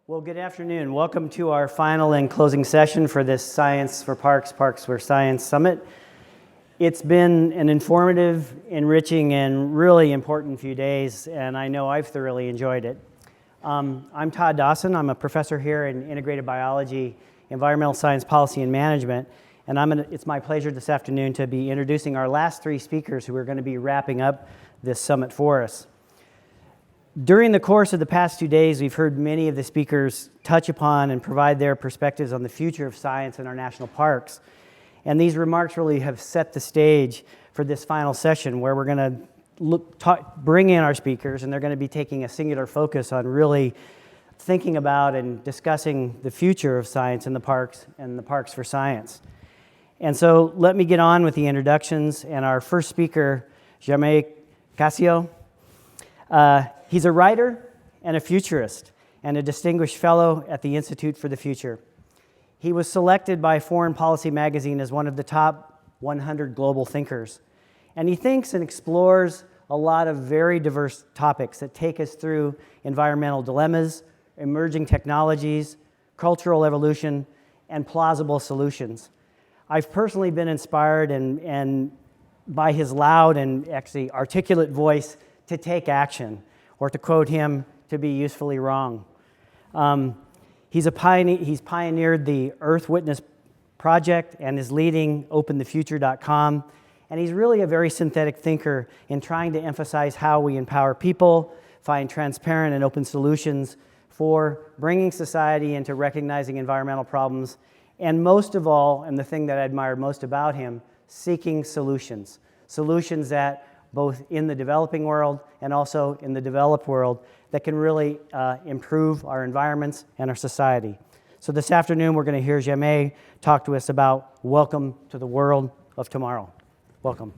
Well, good afternoon. Welcome to our final and closing session for this Science for Parks, Parks for Science Summit. It's been an informative, enriching, and really important few days, and I know I've thoroughly enjoyed it. I'm Todd Dawson. I'm a professor here in Integrated Biology, Environmental Science Policy and Management, and it's my pleasure this afternoon to be introducing our last three speakers who are going to be wrapping up this summit for us. During the course of the past 2 days, we've heard many of the speakers touch upon and provide their perspectives on the future of science in our national parks. And these remarks really have set the stage for this final session where we're going to bring in our speakers, and they're going to be taking a singular focus on really thinking about and discussing the future of science in the parks and the parks for science. And so let me get on with the introductions. And our first speaker, Jamais Cascio. He's a writer and a futurist and a distinguished fellow at the Institute for the Future. He was selected by Foreign Policy magazine as one of the top 100 global thinkers. And he thinks and explores a lot of very diverse topics that take us through environmental dilemmas, emerging technologies, cultural evolution, and plausible solutions. I've personally been inspired and by his loud and actually articulate voice to take action, or to quote him, to be usefully wrong. He's pioneered the Earth Witness project and is leading openthefuture.com. And he's really a very synthetic thinker in trying to emphasize how we empower people, find transparent and open solutions for bringing society into recognizing environmental problems, and most of all, and the thing that I admire most about him, seeking solutions. Solutions that both in the developing world and also in the developed world that can really improve our environments and our society. So this afternoon, we're going to hear Jamais talk to us about welcome to the world of tomorrow. Welcome.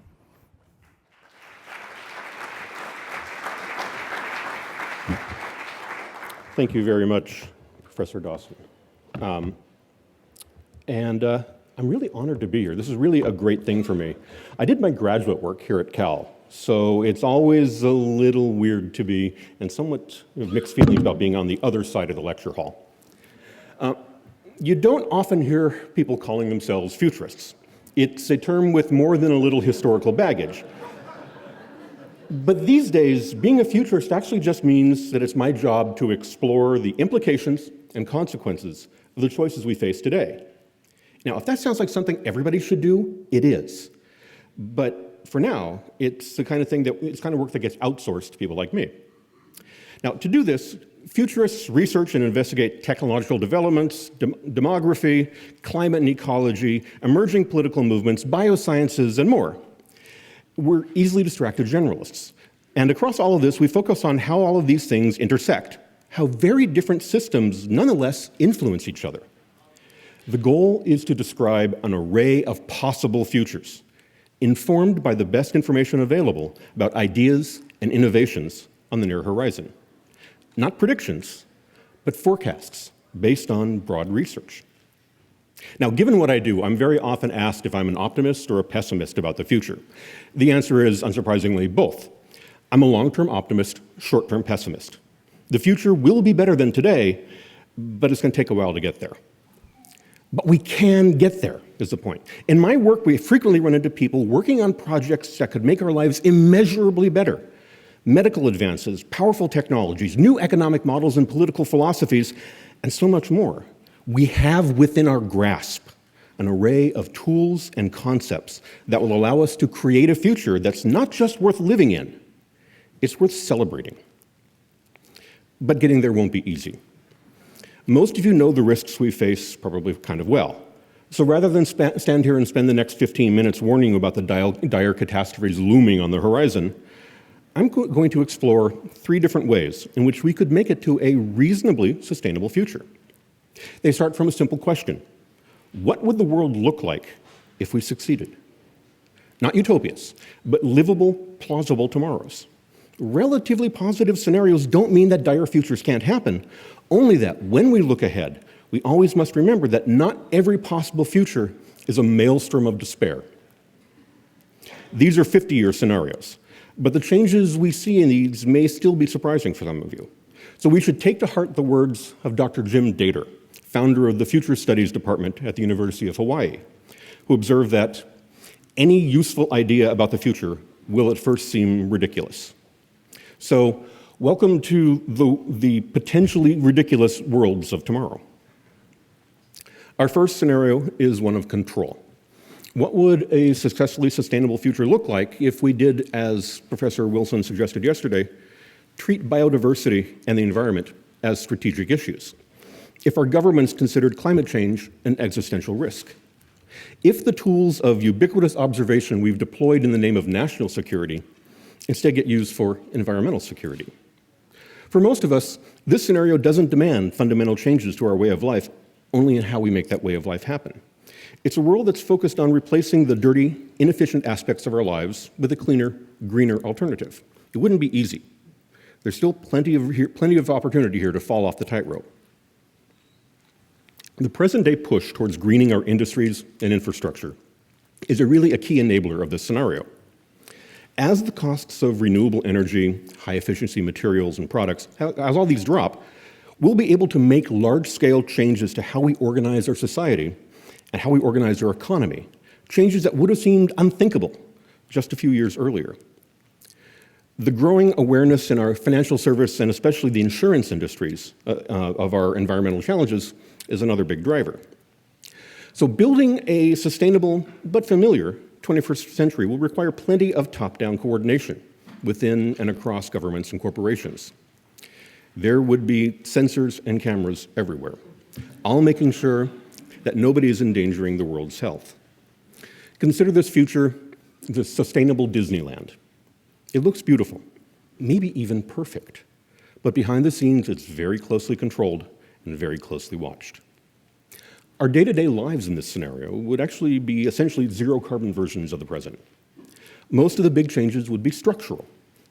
Thank you very much, Professor Dawson. I'm really honored to be here. This is really a great thing for me. I did my graduate work here at Cal, so it's always a little weird to be, and somewhat mixed feelings about being on the other side of the lecture hall. You don't often hear people calling themselves futurists. It's a term with more than a little historical baggage. But these days, being a futurist actually just means that it's my job to explore the implications and consequences of the choices we face today. Now, if that sounds like something everybody should do, it is. But for now, it's the kind of work that gets outsourced to people like me. Now, to do this, futurists research and investigate technological developments, demography, climate and ecology, emerging political movements, biosciences, and more. We're easily distracted generalists. And across all of this, we focus on how all of these things intersect, how very different systems nonetheless influence each other. The goal is to describe an array of possible futures, informed by the best information available about ideas and innovations on the near horizon. Not predictions, but forecasts based on broad research. Now, given what I do, I'm very often asked if I'm an optimist or a pessimist about the future. The answer is, unsurprisingly, both. I'm a long-term optimist, short-term pessimist. The future will be better than today, but it's going to take a while to get there. But we can get there, is the point. In my work, we frequently run into people working on projects that could make our lives immeasurably better. Medical advances, powerful technologies, new economic models and political philosophies, and so much more. We have within our grasp an array of tools and concepts that will allow us to create a future that's not just worth living in, it's worth celebrating. But getting there won't be easy. Most of you know the risks we face probably kind of well. So rather than stand here and spend the next 15 minutes warning you about the dire catastrophes looming on the horizon, I'm going to explore 3 different ways in which we could make it to a reasonably sustainable future. They start from a simple question. What would the world look like if we succeeded? Not utopias, but livable, plausible tomorrows. Relatively positive scenarios don't mean that dire futures can't happen, only that when we look ahead, we always must remember that not every possible future is a maelstrom of despair. These are 50-year scenarios, but the changes we see in these may still be surprising for some of you. So we should take to heart the words of Dr. Jim Dater, founder of the Future Studies Department at the University of Hawaii, who observed that any useful idea about the future will at first seem ridiculous. So welcome to the potentially ridiculous worlds of tomorrow. Our first scenario is one of control. What would a successfully sustainable future look like if we did, as Professor Wilson suggested yesterday, treat biodiversity and the environment as strategic issues? If our governments considered climate change an existential risk? If the tools of ubiquitous observation we've deployed in the name of national security instead get used for environmental security? For most of us, this scenario doesn't demand fundamental changes to our way of life, only in how we make that way of life happen. It's a world that's focused on replacing the dirty, inefficient aspects of our lives with a cleaner, greener alternative. It wouldn't be easy. There's still plenty of opportunity here to fall off the tightrope. The present-day push towards greening our industries and infrastructure is really a key enabler of this scenario. As the costs of renewable energy, high-efficiency materials and products, as all these drop, we'll be able to make large-scale changes to how we organize our society and how we organize our economy, changes that would have seemed unthinkable just a few years earlier. The growing awareness in our financial service and especially the insurance industries of our environmental challenges is another big driver. So building a sustainable but familiar 21st century will require plenty of top-down coordination within and across governments and corporations. There would be sensors and cameras everywhere, all making sure that nobody is endangering the world's health. Consider this future the sustainable Disneyland. It looks beautiful, maybe even perfect, but behind the scenes it's very closely controlled and very closely watched. Our day-to-day lives in this scenario would actually be essentially zero-carbon versions of the present. Most of the big changes would be structural.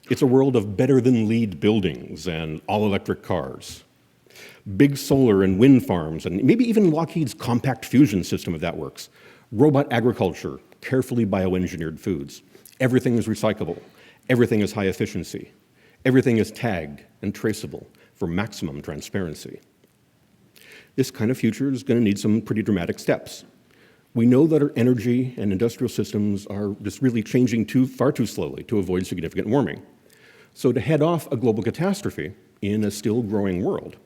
It's a world of better-than-LEED buildings and all-electric cars, big solar and wind farms, and maybe even Lockheed's compact fusion system if that works, robot agriculture, carefully bioengineered foods. Everything is recyclable. Everything is high efficiency. Everything is tagged and traceable for maximum transparency. This kind of future is going to need some pretty dramatic steps. We know that our energy and industrial systems are just really changing far too slowly to avoid significant warming. So to head off a global catastrophe in a still growing world,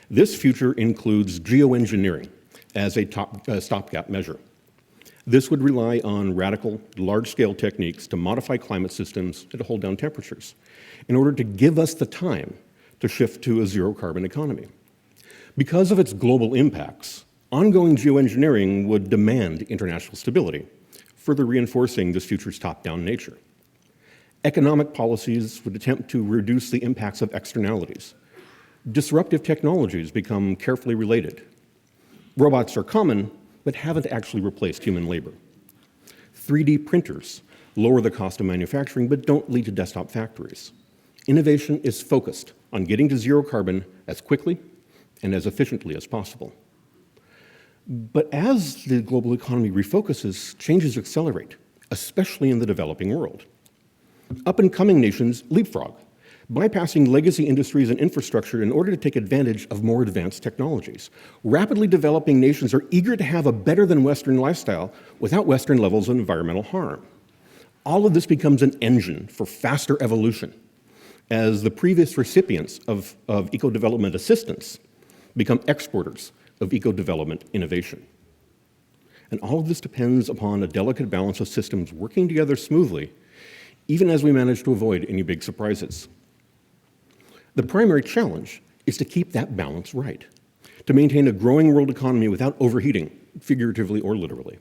this future includes geoengineering as a stopgap measure. This would rely on radical, large-scale techniques to modify climate systems and to hold down temperatures in order to give us the time to shift to a zero-carbon economy. Because of its global impacts, ongoing geoengineering would demand international stability, further reinforcing this future's top-down nature. Economic policies would attempt to reduce the impacts of externalities. Disruptive technologies become carefully related. Robots are common, but haven't actually replaced human labor. 3D printers lower the cost of manufacturing, but don't lead to desktop factories. Innovation is focused on getting to zero carbon as quickly and as efficiently as possible. But as the global economy refocuses, changes accelerate, especially in the developing world. Up-and-coming nations leapfrog, bypassing legacy industries and infrastructure in order to take advantage of more advanced technologies. Rapidly developing nations are eager to have a better-than-Western lifestyle without Western levels of environmental harm. All of this becomes an engine for faster evolution as the previous recipients of eco-development assistance become exporters of eco-development innovation. And all of this depends upon a delicate balance of systems working together smoothly, even as we manage to avoid any big surprises. The primary challenge is to keep that balance right, to maintain a growing world economy without overheating, figuratively or literally,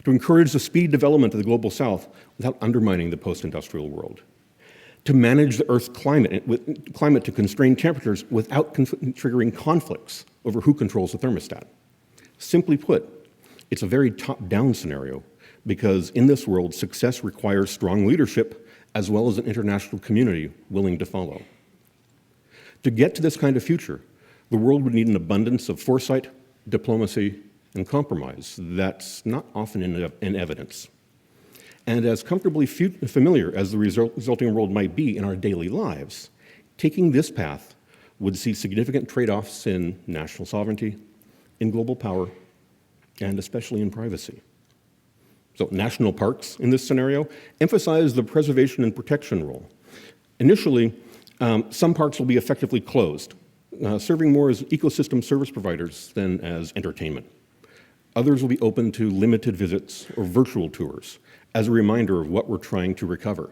to encourage the speed development of the global south without undermining the post-industrial world, to manage the Earth's climate to constrain temperatures without triggering conflicts over who controls the thermostat. Simply put, it's a very top-down scenario because in this world, success requires strong leadership as well as an international community willing to follow. To get to this kind of future, the world would need an abundance of foresight, diplomacy, and compromise that's not often in evidence. And as comfortably familiar as the resulting world might be in our daily lives, taking this path would see significant trade-offs in national sovereignty, in global power, and especially in privacy. So national parks in this scenario emphasize the preservation and protection role. Initially, some parks will be effectively closed, serving more as ecosystem service providers than as entertainment. Others will be open to limited visits or virtual tours as a reminder of what we're trying to recover.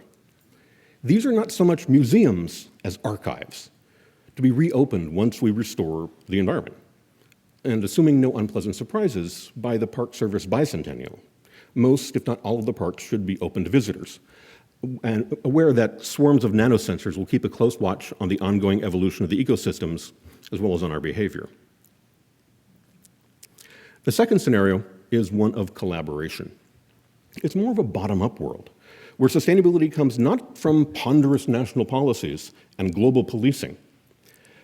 These are not so much museums as archives, to be reopened once we restore the environment, and assuming no unpleasant surprises by the Park Service bicentennial. Most, if not all of the parks should be open to visitors, and aware that swarms of nanosensors will keep a close watch on the ongoing evolution of the ecosystems, as well as on our behavior. The second scenario is one of collaboration. It's more of a bottom-up world, where sustainability comes not from ponderous national policies and global policing,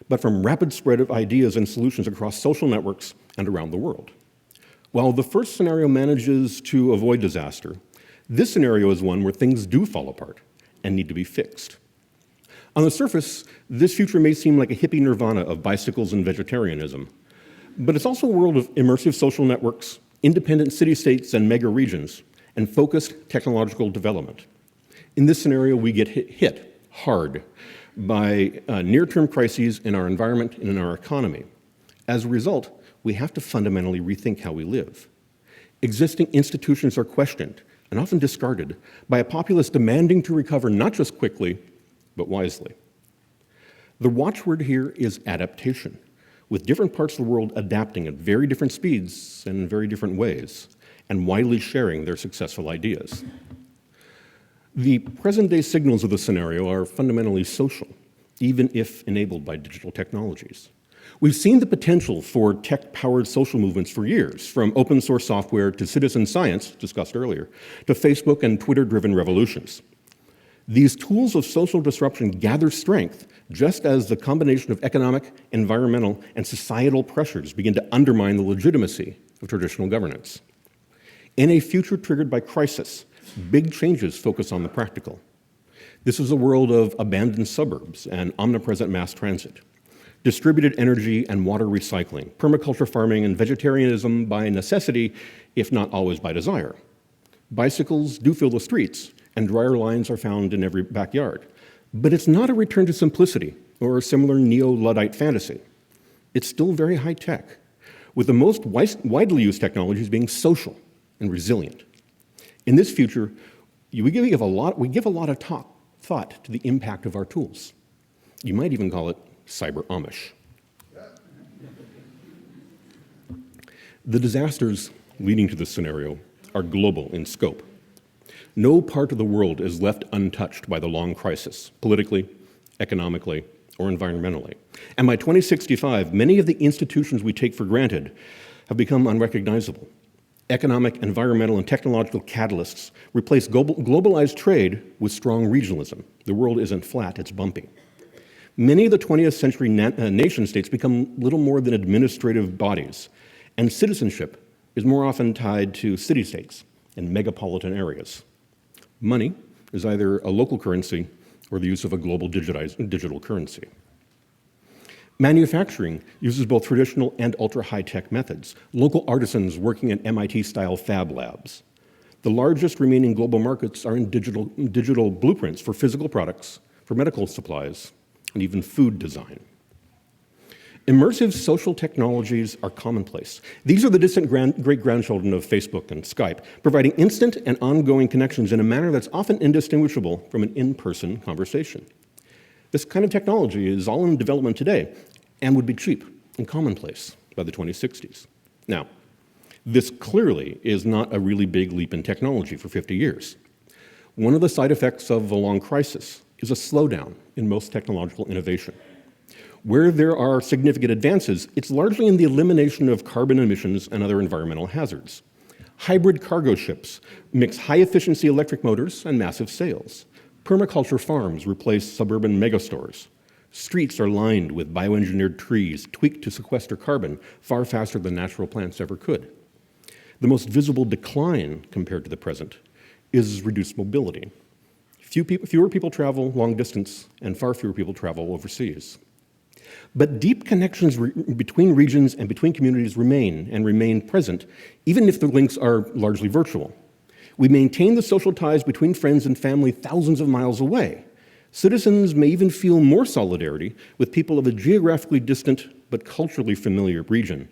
but from rapid spread of ideas and solutions across social networks and around the world. While the first scenario manages to avoid disaster, this scenario is one where things do fall apart and need to be fixed. On the surface, this future may seem like a hippie nirvana of bicycles and vegetarianism, but it's also a world of immersive social networks, independent city-states and mega regions, and focused technological development. In this scenario, we get hit hard by near-term crises in our environment and in our economy. As a result, we have to fundamentally rethink how we live. Existing institutions are questioned and often discarded by a populace demanding to recover not just quickly, but wisely. The watchword here is adaptation, with different parts of the world adapting at very different speeds and in very different ways, and widely sharing their successful ideas. The present-day signals of the scenario are fundamentally social, even if enabled by digital technologies. We've seen the potential for tech-powered social movements for years, from open-source software to citizen science, discussed earlier, to Facebook and Twitter-driven revolutions. These tools of social disruption gather strength just as the combination of economic, environmental, and societal pressures begin to undermine the legitimacy of traditional governance. In a future triggered by crisis, big changes focus on the practical. This is a world of abandoned suburbs and omnipresent mass transit, distributed energy and water recycling, permaculture farming, and vegetarianism by necessity, if not always by desire. Bicycles do fill the streets, and dryer lines are found in every backyard. But it's not a return to simplicity or a similar neo-Luddite fantasy. It's still very high-tech, with the most widely used technologies being social and resilient. In this future, we give a lot of thought to the impact of our tools. You might even call it cyber Amish. The disasters leading to this scenario are global in scope. No part of the world is left untouched by the long crisis, politically, economically, or environmentally. And by 2065, many of the institutions we take for granted have become unrecognizable. Economic, environmental, and technological catalysts replace globalized trade with strong regionalism. The world isn't flat, it's bumpy. Many of the 20th century nation states become little more than administrative bodies, and citizenship is more often tied to city-states and megapolitan areas. Money is either a local currency or the use of a global digital currency. Manufacturing uses both traditional and ultra-high-tech methods, local artisans working in MIT-style fab labs. The largest remaining global markets are in digital blueprints for physical products, for medical supplies, and even food design. Immersive social technologies are commonplace. These are the distant great-grandchildren of Facebook and Skype, providing instant and ongoing connections in a manner that's often indistinguishable from an in-person conversation. This kind of technology is all in development today and would be cheap and commonplace by the 2060s. Now, this clearly is not a really big leap in technology for 50 years. One of the side effects of a long crisis is a slowdown in most technological innovation. Where there are significant advances, it's largely in the elimination of carbon emissions and other environmental hazards. Hybrid cargo ships mix high-efficiency electric motors and massive sails. Permaculture farms replace suburban megastores. Streets are lined with bioengineered trees tweaked to sequester carbon far faster than natural plants ever could. The most visible decline compared to the present is reduced mobility. Fewer people travel long distance, and far fewer people travel overseas. But deep connections between regions and between communities remain present, even if the links are largely virtual. We maintain the social ties between friends and family thousands of miles away. Citizens may even feel more solidarity with people of a geographically distant but culturally familiar region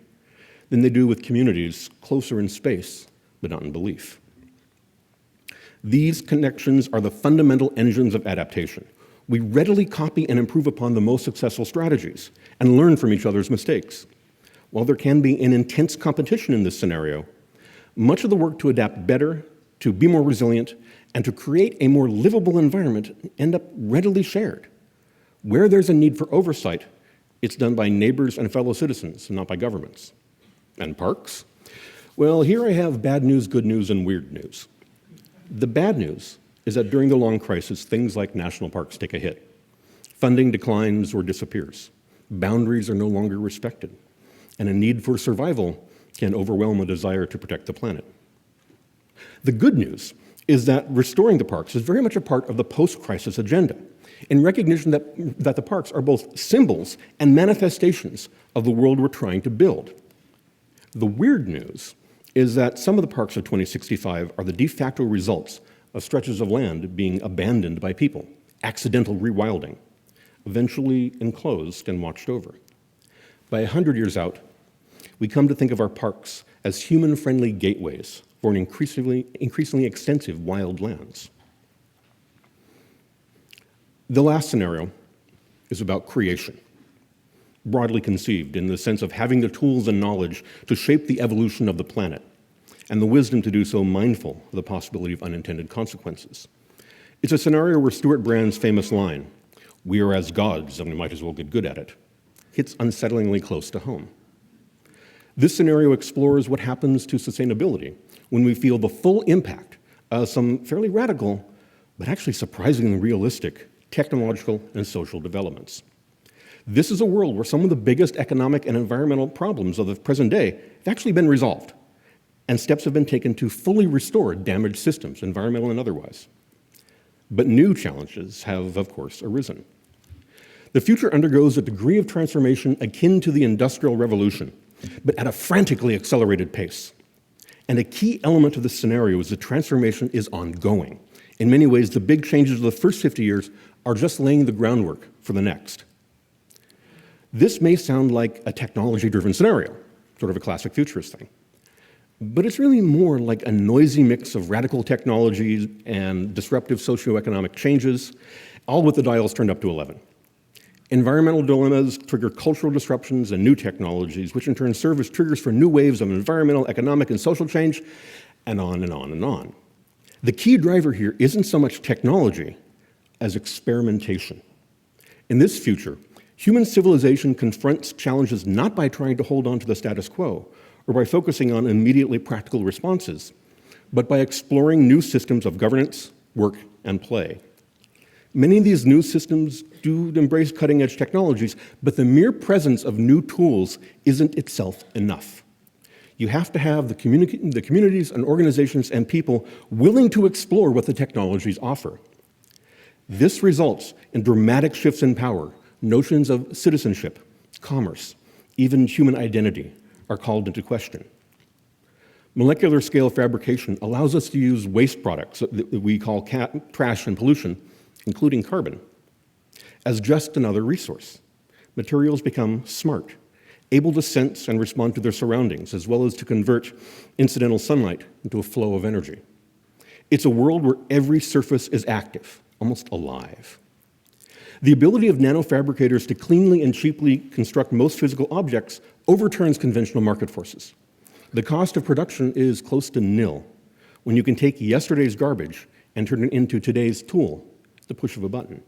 than they do with communities closer in space, but not in belief. These connections are the fundamental engines of adaptation. We readily copy and improve upon the most successful strategies and learn from each other's mistakes. While there can be an intense competition in this scenario, much of the work to adapt better, to be more resilient, and to create a more livable environment end up readily shared. Where there's a need for oversight, it's done by neighbors and fellow citizens, not by governments. And parks? Well, here I have bad news, good news, and weird news. The bad news is that during the long crisis, things like national parks take a hit. Funding declines or disappears. Boundaries are no longer respected. And a need for survival can overwhelm a desire to protect the planet. The good news is that restoring the parks is very much a part of the post-crisis agenda, in recognition that the parks are both symbols and manifestations of the world we're trying to build. The weird news is that some of the parks of 2065 are the de facto results of stretches of land being abandoned by people, accidental rewilding, eventually enclosed and watched over. By 100 years out, we come to think of our parks as human-friendly gateways for an increasingly extensive wild lands. The last scenario is about creation, broadly conceived in the sense of having the tools and knowledge to shape the evolution of the planet, and the wisdom to do so mindful of the possibility of unintended consequences. It's a scenario where Stuart Brand's famous line, "We are as gods, and we might as well get good at it," hits unsettlingly close to home. This scenario explores what happens to sustainability when we feel the full impact of some fairly radical, but actually surprisingly realistic, technological and social developments. This is a world where some of the biggest economic and environmental problems of the present day have actually been resolved, and steps have been taken to fully restore damaged systems, environmental and otherwise. But new challenges have, of course, arisen. The future undergoes a degree of transformation akin to the Industrial Revolution, but at a frantically accelerated pace. And a key element of this scenario is the transformation is ongoing. In many ways, the big changes of the first 50 years are just laying the groundwork for the next. This may sound like a technology-driven scenario, sort of a classic futurist thing. But it's really more like a noisy mix of radical technologies and disruptive socioeconomic changes, all with the dials turned up to 11. Environmental dilemmas trigger cultural disruptions and new technologies, which in turn serve as triggers for new waves of environmental, economic, and social change, and on and on and on. The key driver here isn't so much technology as experimentation. In this future, human civilization confronts challenges not by trying to hold on to the status quo, or by focusing on immediately practical responses, but by exploring new systems of governance, work, and play. Many of these new systems do embrace cutting-edge technologies, but the mere presence of new tools isn't itself enough. You have to have the communities and organizations and people willing to explore what the technologies offer. This results in dramatic shifts in power. Notions of citizenship, commerce, even human identity are called into question. Molecular scale fabrication allows us to use waste products that we call trash and pollution, including carbon, as just another resource. Materials become smart, able to sense and respond to their surroundings, as well as to convert incidental sunlight into a flow of energy. It's a world where every surface is active, almost alive. The ability of nanofabricators to cleanly and cheaply construct most physical objects overturns conventional market forces. The cost of production is close to nil when you can take yesterday's garbage and turn it into today's tool at the push of a button.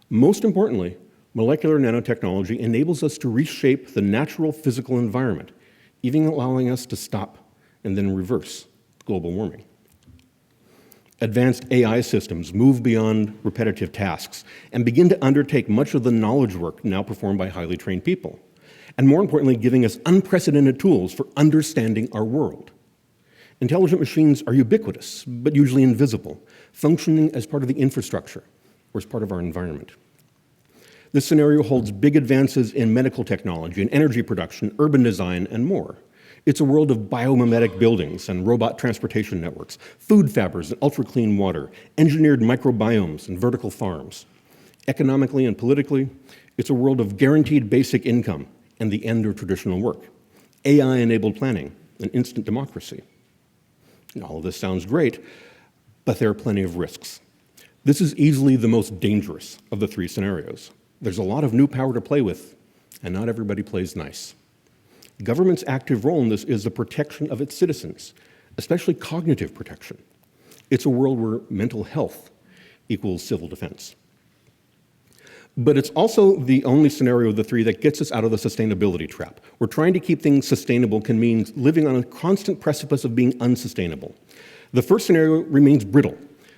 Most importantly, molecular nanotechnology enables us to reshape the natural physical environment, even allowing us to stop and then reverse global warming. Advanced AI systems move beyond repetitive tasks and begin to undertake much of the knowledge work now performed by highly trained people, and more importantly, giving us unprecedented tools for understanding our world. Intelligent machines are ubiquitous, but usually invisible, functioning as part of the infrastructure or as part of our environment. This scenario holds big advances in medical technology and energy production, urban design, and more. It's a world of biomimetic buildings and robot transportation networks, food fabbers and ultra-clean water, engineered microbiomes and vertical farms. Economically and politically, it's a world of guaranteed basic income and the end of traditional work, AI-enabled planning, and instant democracy. And all of this sounds great, but there are plenty of risks. This is easily the most dangerous of the three scenarios. There's a lot of new power to play with, and not everybody plays nice. Government's active role in this is the protection of its citizens, especially cognitive protection. It's a world where mental health equals civil defense. But it's also the only scenario of the three that gets us out of the sustainability trap, where trying to keep things sustainable can mean living on a constant precipice of being unsustainable. The first scenario remains brittle,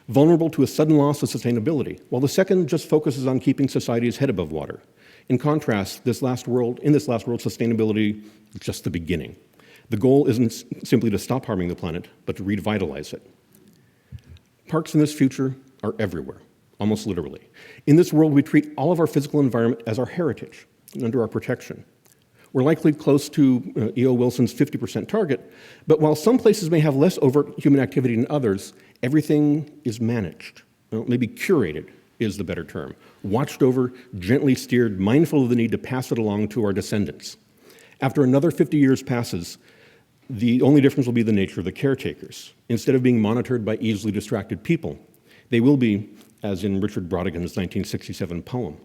vulnerable to a sudden loss of sustainability, while the second just focuses on keeping society's head above water. In contrast, in this last world, sustainability is just the beginning. The goal isn't simply to stop harming the planet, but to revitalize it. Parks in this future are everywhere, almost literally. In this world, we treat all of our physical environment as our heritage and under our protection. We're likely close to E.O. Wilson's 50% target, but while some places may have less overt human activity than others, everything is managed. Well, maybe curated is the better term. Watched over, gently steered, mindful of the need to pass it along to our descendants. After another 50 years passes, the only difference will be the nature of the caretakers. Instead of being monitored by easily distracted people, they will be, as in Richard Brautigan's 1967 poem,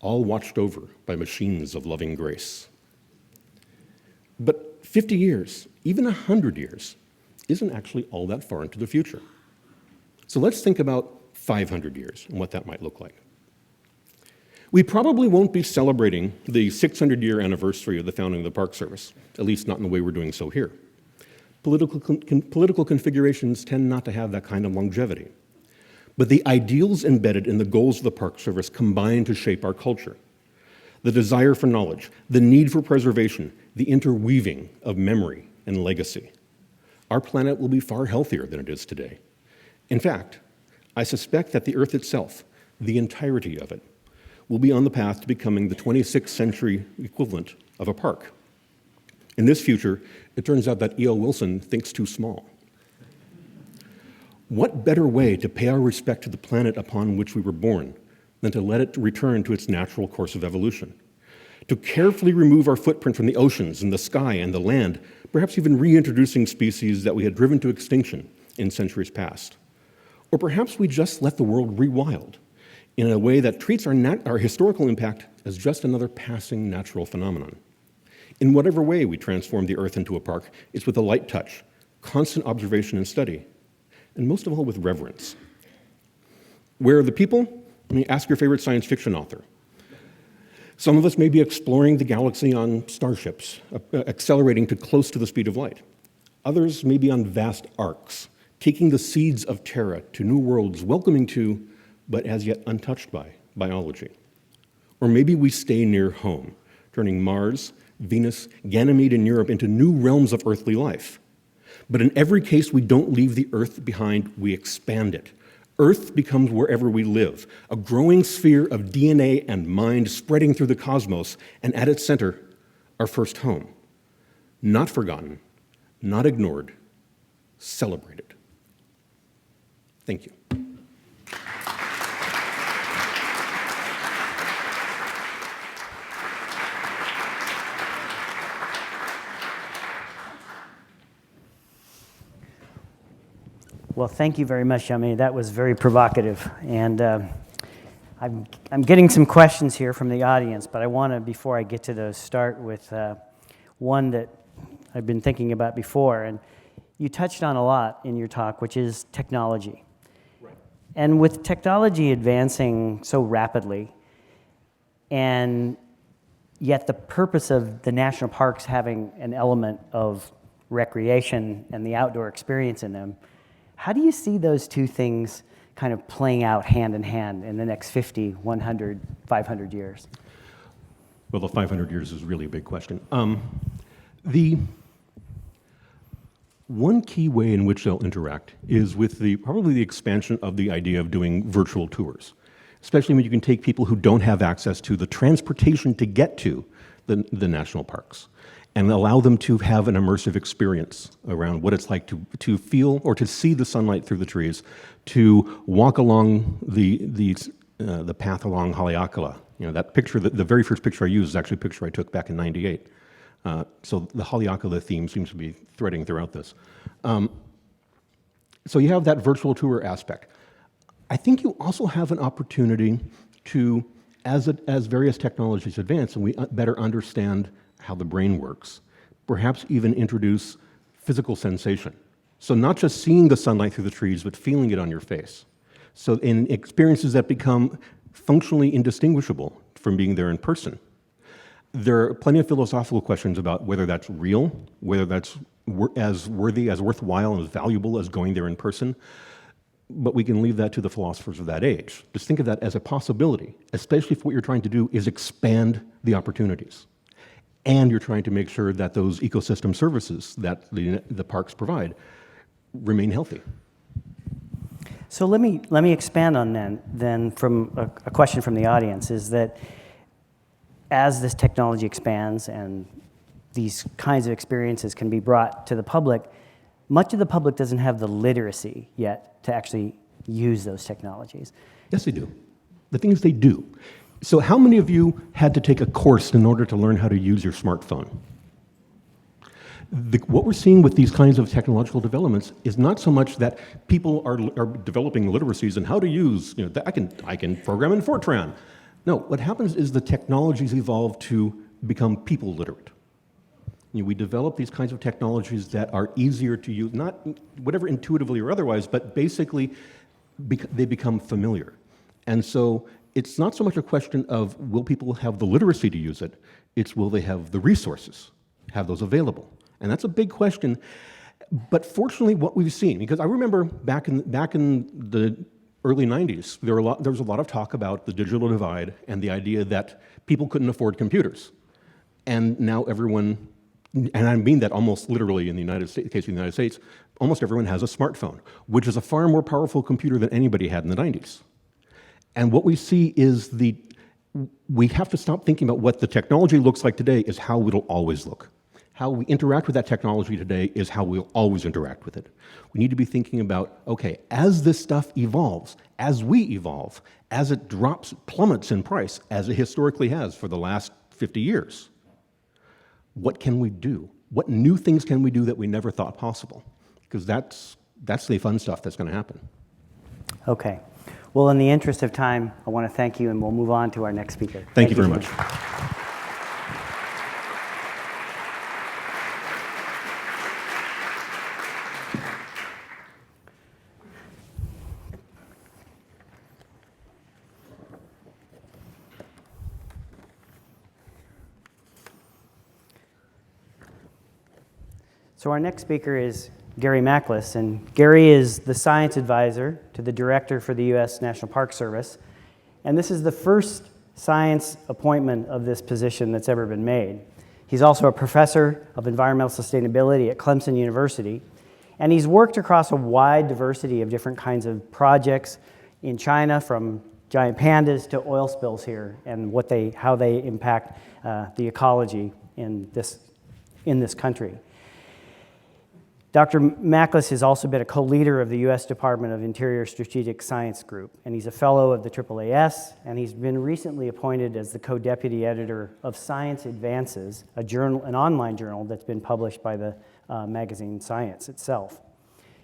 all watched over by machines of loving grace. But 50 years, even 100 years, isn't actually all that far into the future. So let's think about 500 years and what that might look like. We probably won't be celebrating the 600-year anniversary of the founding of the Park Service, at least not in the way we're doing so here. Political configurations tend not to have that kind of longevity. But the ideals embedded in the goals of the Park Service combine to shape our culture. The desire for knowledge, the need for preservation, the interweaving of memory and legacy. Our planet will be far healthier than it is today. In fact, I suspect that the Earth itself, the entirety of it, will be on the path to becoming the 26th century equivalent of a park. In this future, it turns out that E.O. Wilson thinks too small. What better way to pay our respect to the planet upon which we were born than to let it return to its natural course of evolution? To carefully remove our footprint from the oceans and the sky and the land, perhaps even reintroducing species that we had driven to extinction in centuries past. Or perhaps we just let the world rewild in a way that treats our historical impact as just another passing natural phenomenon. In whatever way we transform the Earth into a park, it's with a light touch, constant observation and study, and most of all with reverence. Where are the people? Ask your favorite science fiction author. Some of us may be exploring the galaxy on starships, accelerating to close to the speed of light. Others may be on vast arcs, taking the seeds of Terra to new worlds, welcoming to, but as yet untouched by, biology. Or maybe we stay near home, turning Mars, Venus, Ganymede, and Europe into new realms of earthly life. But in every case, we don't leave the Earth behind, we expand it. Earth becomes wherever we live, a growing sphere of DNA and mind spreading through the cosmos, and at its center, our first home. Not forgotten, not ignored, celebrated. Thank you. Well, thank you very much, Jamais. That was very provocative. And I'm getting some questions here from the audience, but I want to, before I get to those, start with one that I've been thinking about before. And you touched on a lot in your talk, which is technology. Right. And with technology advancing so rapidly, and yet the purpose of the national parks having an element of recreation and the outdoor experience in them, how do you see those two things kind of playing out hand in hand in the next 50, 100, 500 years? Well, the 500 years is really a big question. The one key way in which they'll interact is with probably the expansion of the idea of doing virtual tours. especially when you can take people who don't have access to the transportation to get to the national parks and allow them to have an immersive experience around what it's like to feel or to see the sunlight through the trees, to walk along the path along Haleakala. You know, that picture, the very first picture I used is actually a picture I took back in '98. So the Haleakala theme seems to be threading throughout this. So you have that virtual tour aspect. I think you also have an opportunity to, as various technologies advance and we better understand how the brain works, perhaps even introduce physical sensation. So not just seeing the sunlight through the trees, but feeling it on your face. So in experiences that become functionally indistinguishable from being there in person. There are plenty of philosophical questions about whether that's real, whether that's as worthy, as worthwhile, and as valuable as going there in person. But we can leave that to the philosophers of that age. Just think of that as a possibility, especially if what you're trying to do is expand the opportunities. And you're trying to make sure that those ecosystem services that the parks provide remain healthy. So let me expand on that then from a question from the audience, is that as this technology expands and these kinds of experiences can be brought to the public, much of the public doesn't have the literacy yet to actually use those technologies. Yes, they do. The thing is, they do. So how many of you had to take a course in order to learn how to use your smartphone? What we're seeing with these kinds of technological developments is not so much that people are developing literacies in how to use, you know, I can program in Fortran. No, what happens is the technologies evolve to become people literate. You know, we develop these kinds of technologies that are easier to use, not whatever intuitively or otherwise, but basically they become familiar. And so it's not so much a question of will people have the literacy to use it, it's will they have the resources, have those available. And that's a big question. But fortunately, what we've seen, because I remember back in the early 90s, there was a lot of talk about the digital divide and the idea that people couldn't afford computers. And now everyone, and I mean that almost literally in the case of the United States, almost everyone has a smartphone, which is a far more powerful computer than anybody had in the 90s. And what we see is we have to stop thinking about what the technology looks like today is how it'll always look. How we interact with that technology today is how we'll always interact with it. We need to be thinking about, okay, as this stuff evolves, as we evolve, as it plummets in price, as it historically has for the last 50 years, what can we do? What new things can we do that we never thought possible? Because that's the fun stuff that's going to happen. Okay. Well, in the interest of time, I want to thank you, and we'll move on to our next speaker. Thank you very much. So our next speaker is Gary Machlis, and Gary is the science advisor to the director for the U.S. National Park Service, and this is the first science appointment of this position that's ever been made. He's also a professor of environmental sustainability at Clemson University, and he's worked across a wide diversity of different kinds of projects in China, from giant pandas to oil spills here, and how they impact the ecology in this country. Dr. Machlis has also been a co-leader of the U.S. Department of Interior Strategic Science Group, and he's a fellow of the AAAS, and he's been recently appointed as the co-deputy editor of Science Advances, an online journal that's been published by the magazine Science itself.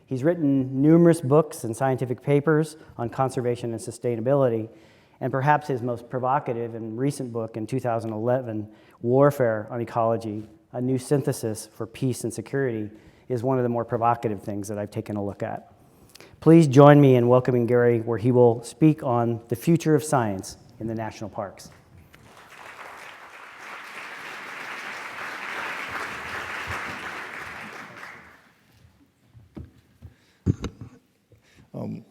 He's written numerous books and scientific papers on conservation and sustainability, and perhaps his most provocative and recent book in 2011, Warfare on Ecology, A New Synthesis for Peace and Security, is one of the more provocative things that I've taken a look at. Please join me in welcoming Gary, where he will speak on the future of science in the national parks.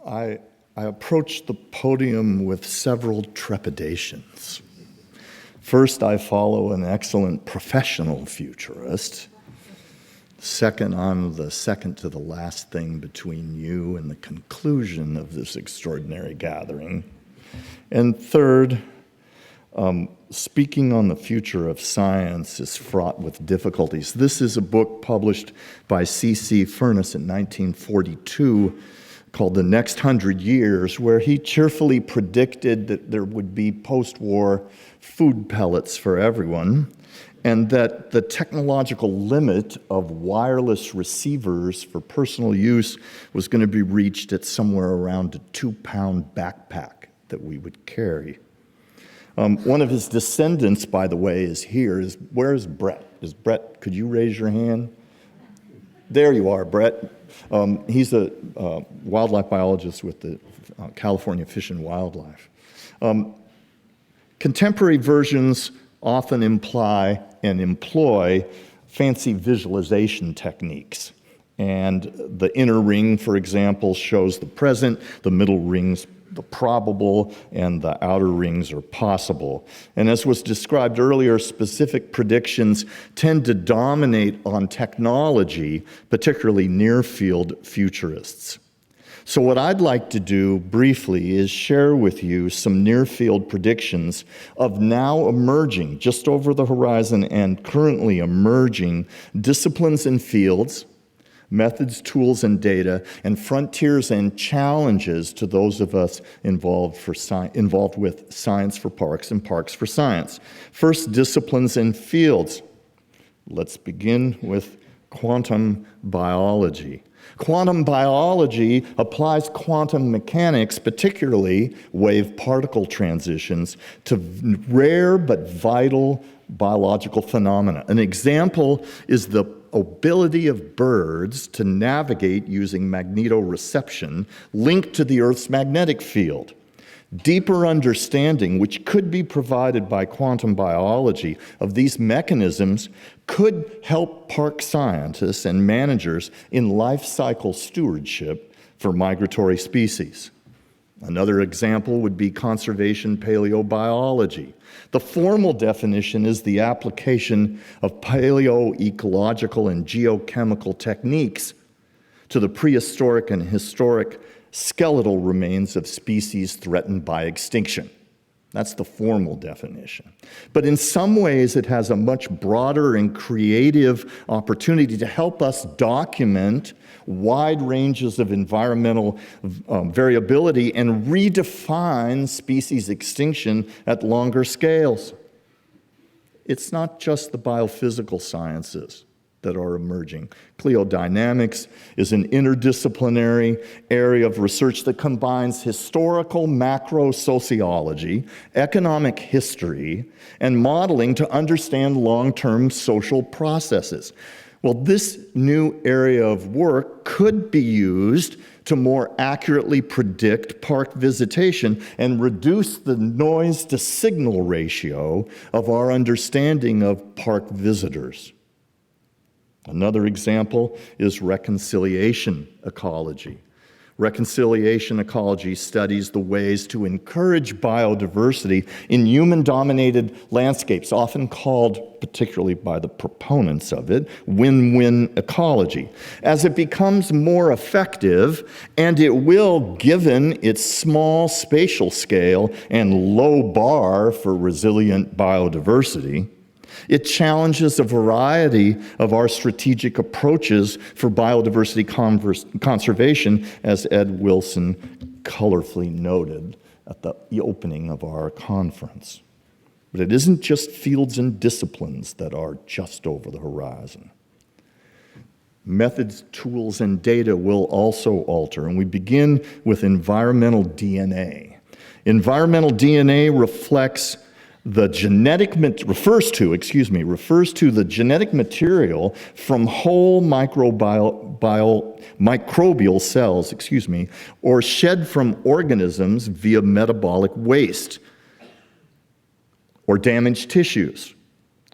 I approached the podium with several trepidations. First, I follow an excellent professional futurist. Second, I'm the second to the last thing between you and the conclusion of this extraordinary gathering. And third, speaking on the future of science is fraught with difficulties. This is a book published by C.C. Furness in 1942 called The Next 100 Years, where he cheerfully predicted that there would be post-war food pellets for everyone, and that the technological limit of wireless receivers for personal use was going to be reached at somewhere around a 2-pound backpack that we would carry. One of his descendants, by the way, is here. Where's Brett? Brett, could you raise your hand? There you are, Brett. He's a wildlife biologist with the California Fish and Wildlife. Contemporary versions often imply and employ fancy visualization techniques. And the inner ring, for example, shows the present, the middle rings the probable, and the outer rings are possible. And as was described earlier, specific predictions tend to dominate on technology, particularly near-field futurists. So what I'd like to do briefly is share with you some near-field predictions of now emerging, just over the horizon and currently emerging, disciplines and fields, methods, tools, and data, and frontiers and challenges to those of us involved with Science for Parks and Parks for Science. First, disciplines and fields. Let's begin with quantum biology. Quantum biology applies quantum mechanics, particularly wave-particle transitions, to rare but vital biological phenomena. An example is the ability of birds to navigate using magnetoreception linked to the Earth's magnetic field. Deeper understanding, which could be provided by quantum biology of these mechanisms, could help park scientists and managers in life cycle stewardship for migratory species. Another example would be conservation paleobiology. The formal definition is the application of paleoecological and geochemical techniques to the prehistoric and historic skeletal remains of species threatened by extinction. That's the formal definition. But in some ways, it has a much broader and creative opportunity to help us document wide ranges of environmental variability and redefine species extinction at longer scales. It's not just the biophysical sciences that are emerging. Cliodynamics is an interdisciplinary area of research that combines historical macro-sociology, economic history, and modeling to understand long-term social processes. Well, this new area of work could be used to more accurately predict park visitation and reduce the noise-to-signal ratio of our understanding of park visitors. Another example is reconciliation ecology. Reconciliation ecology studies the ways to encourage biodiversity in human-dominated landscapes, often called, particularly by the proponents of it, win-win ecology. As it becomes more effective, and it will given its small spatial scale and low bar for resilient biodiversity, it challenges a variety of our strategic approaches for biodiversity conservation, as Ed Wilson colorfully noted at the opening of our conference. But it isn't just fields and disciplines that are just over the horizon. Methods, tools, and data will also alter, and we begin with environmental DNA. Environmental DNA refers to the genetic material from whole microbial cells, or shed from organisms via metabolic waste, or damaged tissues,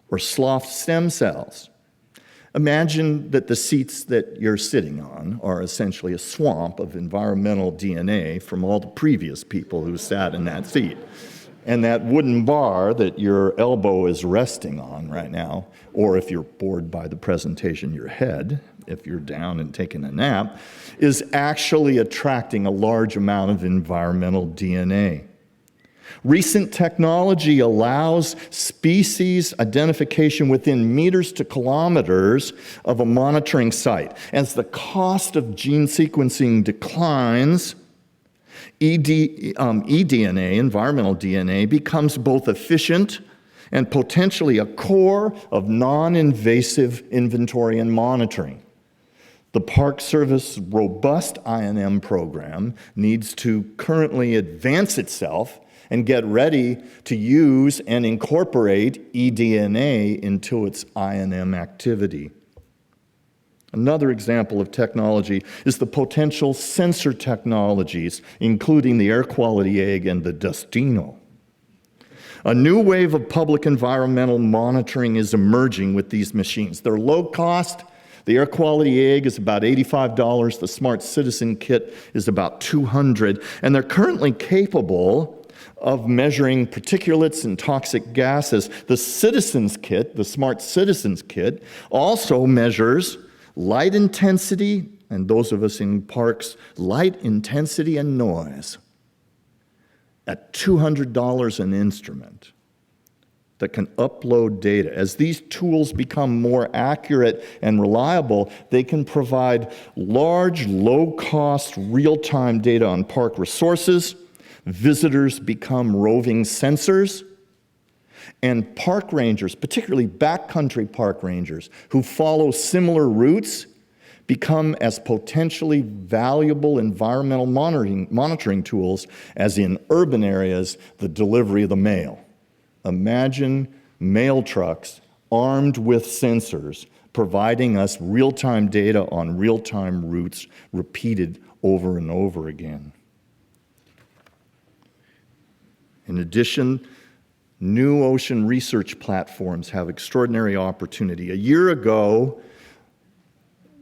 or sloughed stem cells. Imagine that the seats that you're sitting on are essentially a swamp of environmental DNA from all the previous people who sat in that seat. And that wooden bar that your elbow is resting on right now, or if you're bored by the presentation, your head, if you're down and taking a nap, is actually attracting a large amount of environmental DNA. Recent technology allows species identification within meters to kilometers of a monitoring site. As the cost of gene sequencing declines, eDNA, environmental DNA, becomes both efficient and potentially a core of non-invasive inventory and monitoring. The Park Service robust I&M program needs to currently advance itself and get ready to use and incorporate eDNA into its I&M activity. Another example of technology is the potential sensor technologies, including the air quality egg and the Dustino. A new wave of public environmental monitoring is emerging with these machines. They're low cost. The air quality egg is about $85. The Smart Citizen Kit is about $200. And they're currently capable of measuring particulates and toxic gases. The Citizens Kit, the Smart Citizens Kit, also measures light intensity, and those of us in parks, light intensity and noise at $200 an instrument that can upload data. As these tools become more accurate and reliable, they can provide large, low-cost, real-time data on park resources. Visitors become roving sensors, and park rangers, particularly backcountry park rangers, who follow similar routes, become as potentially valuable environmental monitoring tools as in urban areas, the delivery of the mail. Imagine mail trucks armed with sensors providing us real-time data on real-time routes repeated over and over again. In addition, new ocean research platforms have extraordinary opportunity. A year ago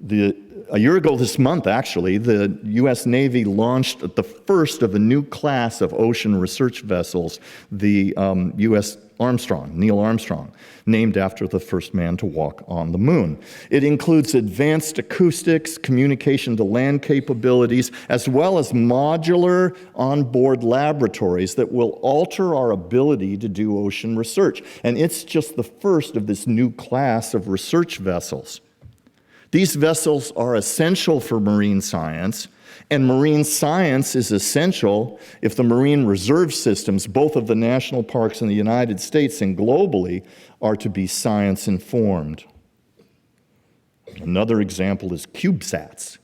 this month, actually, the U.S. Navy launched the first of a new class of ocean research vessels, the U.S. Neil Armstrong, named after the first man to walk on the moon. It includes advanced acoustics, communication to land capabilities, as well as modular onboard laboratories that will alter our ability to do ocean research. And it's just the first of this new class of research vessels. These vessels are essential for marine science, and marine science is essential if the marine reserve systems, both of the national parks in the United States and globally, are to be science-informed. Another example is CubeSats.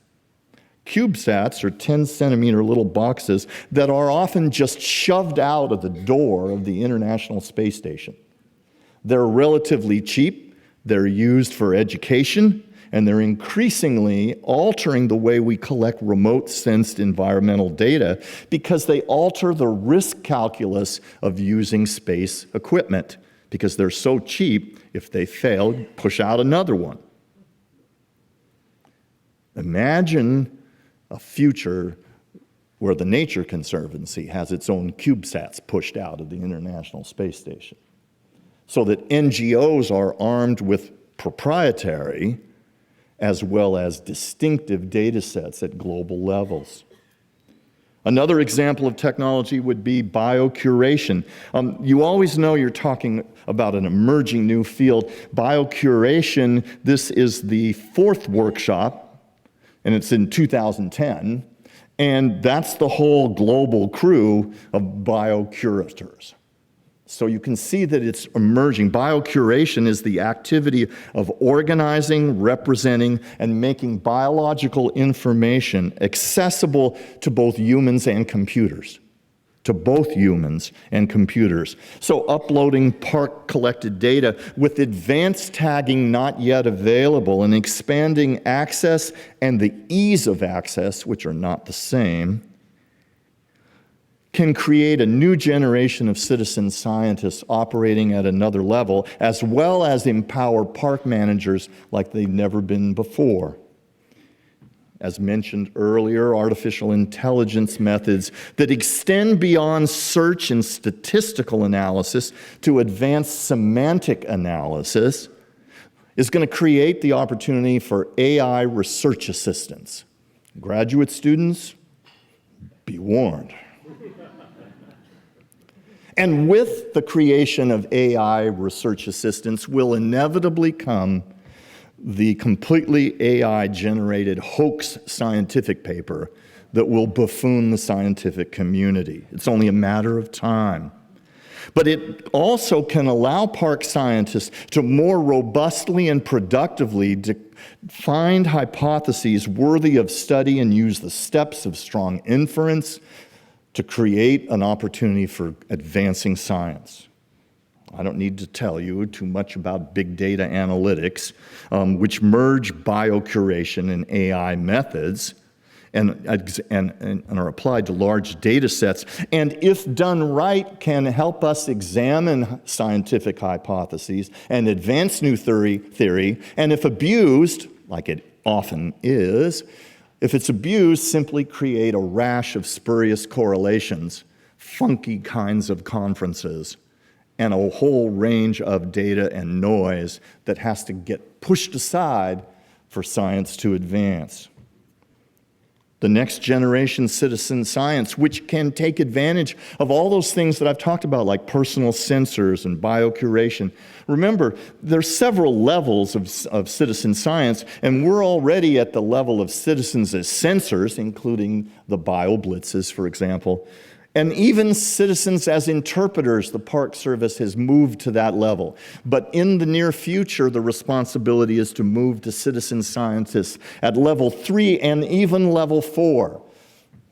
CubeSats are 10-centimeter little boxes that are often just shoved out of the door of the International Space Station. They're relatively cheap, they're used for education, and they're increasingly altering the way we collect remote-sensed environmental data because they alter the risk calculus of using space equipment. Because they're so cheap, if they fail, push out another one. Imagine a future where the Nature Conservancy has its own CubeSats pushed out of the International Space Station, so that NGOs are armed with proprietary as well as distinctive data sets at global levels. Another example of technology would be biocuration. You always know you're talking about an emerging new field. Biocuration, this is the fourth workshop, and it's in 2010, and that's the whole global crew of biocurators. So you can see that it's emerging. Biocuration is the activity of organizing, representing, and making biological information accessible to both humans and computers. To both humans and computers. So uploading park-collected data with advanced tagging not yet available and expanding access and the ease of access, which are not the same, can create a new generation of citizen scientists operating at another level, as well as empower park managers like they've never been before. As mentioned earlier, artificial intelligence methods that extend beyond search and statistical analysis to advanced semantic analysis is going to create the opportunity for AI research assistants. Graduate students, be warned. And with the creation of AI research assistants will inevitably come the completely AI-generated hoax scientific paper that will buffoon the scientific community. It's only a matter of time. But it also can allow park scientists to more robustly and productively find hypotheses worthy of study and use the steps of strong inference to create an opportunity for advancing science. I don't need to tell you too much about big data analytics, which merge biocuration and AI methods and are applied to large data sets, and if done right, can help us examine scientific hypotheses and advance new theory, and if abused, like it often is, if it's abused, simply create a rash of spurious correlations, funky kinds of conferences, and a whole range of data and noise that has to get pushed aside for science to advance. The next generation citizen science, which can take advantage of all those things that I've talked about, like personal sensors and biocuration. Remember, there's several levels of citizen science, and we're already at the level of citizens as sensors, including the bioblitzes, for example. And even citizens as interpreters, the Park Service has moved to that level. But in the near future, the responsibility is to move to citizen scientists at level 3 and even level 4.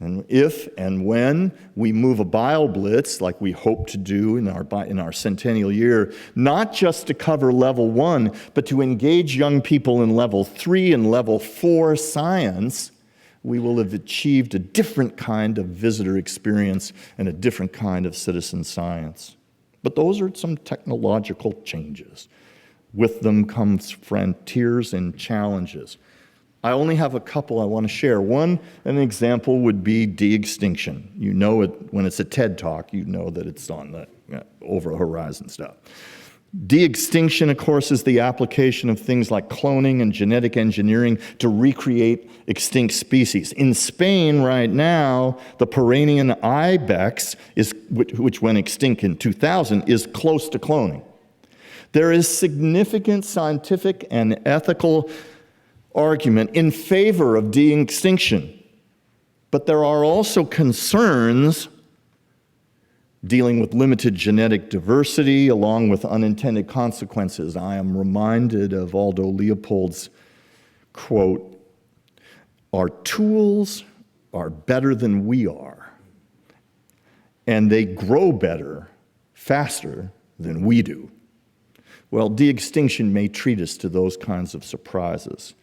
And if and when we move a bioblitz, like we hope to do in our centennial year, not just to cover level 1, but to engage young people in level 3 and level 4 science, we will have achieved a different kind of visitor experience and a different kind of citizen science. But those are some technological changes. With them comes frontiers and challenges. I only have a couple I want to share. An example would be de-extinction. You know it when it's a TED Talk, you know that it's on the over-horizon stuff. De-extinction, of course, is the application of things like cloning and genetic engineering to recreate extinct species. In Spain right now, the Pyrenean ibex, which went extinct in 2000, is close to cloning. There is significant scientific and ethical argument in favor of de-extinction, but there are also concerns dealing with limited genetic diversity along with unintended consequences. I am reminded of Aldo Leopold's quote, "Our tools are better than we are, and they grow better, faster than we do." Well, de-extinction may treat us to those kinds of surprises.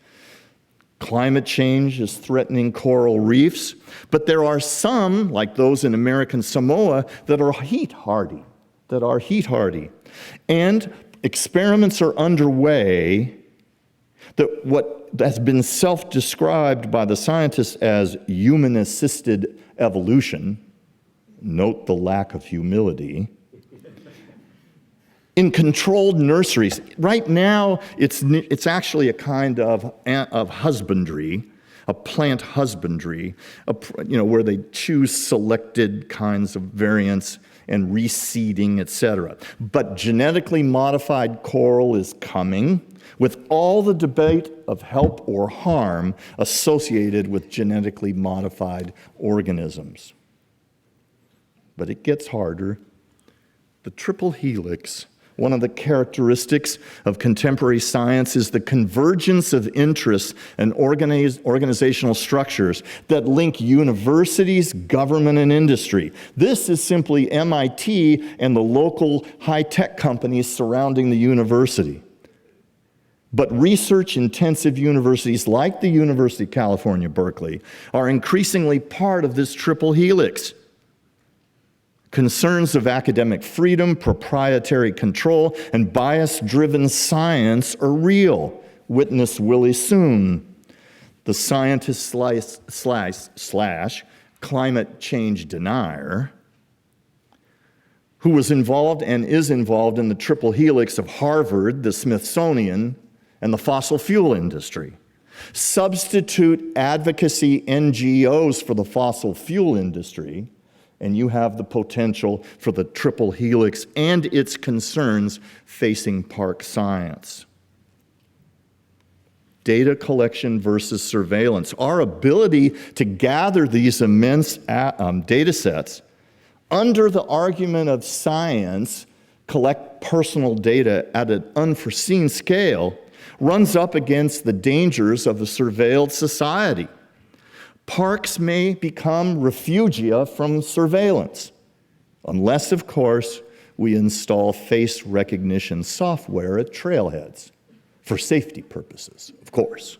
Climate change is threatening coral reefs, but there are some, like those in American Samoa, that are heat hardy. And experiments are underway that what has been self-described by the scientists as human-assisted evolution, note the lack of humility, in controlled nurseries. Right now, it's actually a kind of husbandry, a plant husbandry, where they choose selected kinds of variants and reseeding, etc. But genetically modified coral is coming, with all the debate of help or harm associated with genetically modified organisms. But it gets harder. The triple helix. One of the characteristics of contemporary science is the convergence of interests and organizational structures that link universities, government, and industry. This is simply MIT and the local high-tech companies surrounding the university. But research-intensive universities like the University of California, Berkeley, are increasingly part of this triple helix. Concerns of academic freedom, proprietary control, and bias-driven science are real. Witness Willie Soon, the scientist slash climate change denier, who was involved and is involved in the triple helix of Harvard, the Smithsonian, and the fossil fuel industry. Substitute advocacy NGOs for the fossil fuel industry, and you have the potential for the triple helix and its concerns facing park science. Data collection versus surveillance. Our ability to gather these immense data sets under the argument of science, collect personal data at an unforeseen scale, runs up against the dangers of a surveilled society. Parks may become refugia from surveillance, unless, of course, we install face recognition software at trailheads, for safety purposes, of course.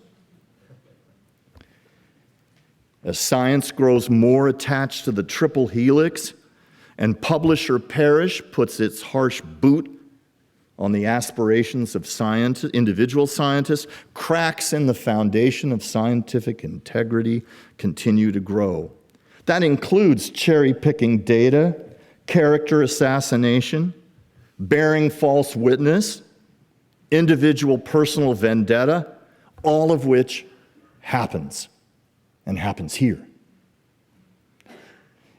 As science grows more attached to the triple helix, and publish or perish puts its harsh boot on the aspirations of individual scientists, cracks in the foundation of scientific integrity continue to grow. That includes cherry-picking data, character assassination, bearing false witness, individual personal vendetta, all of which happens, and happens here.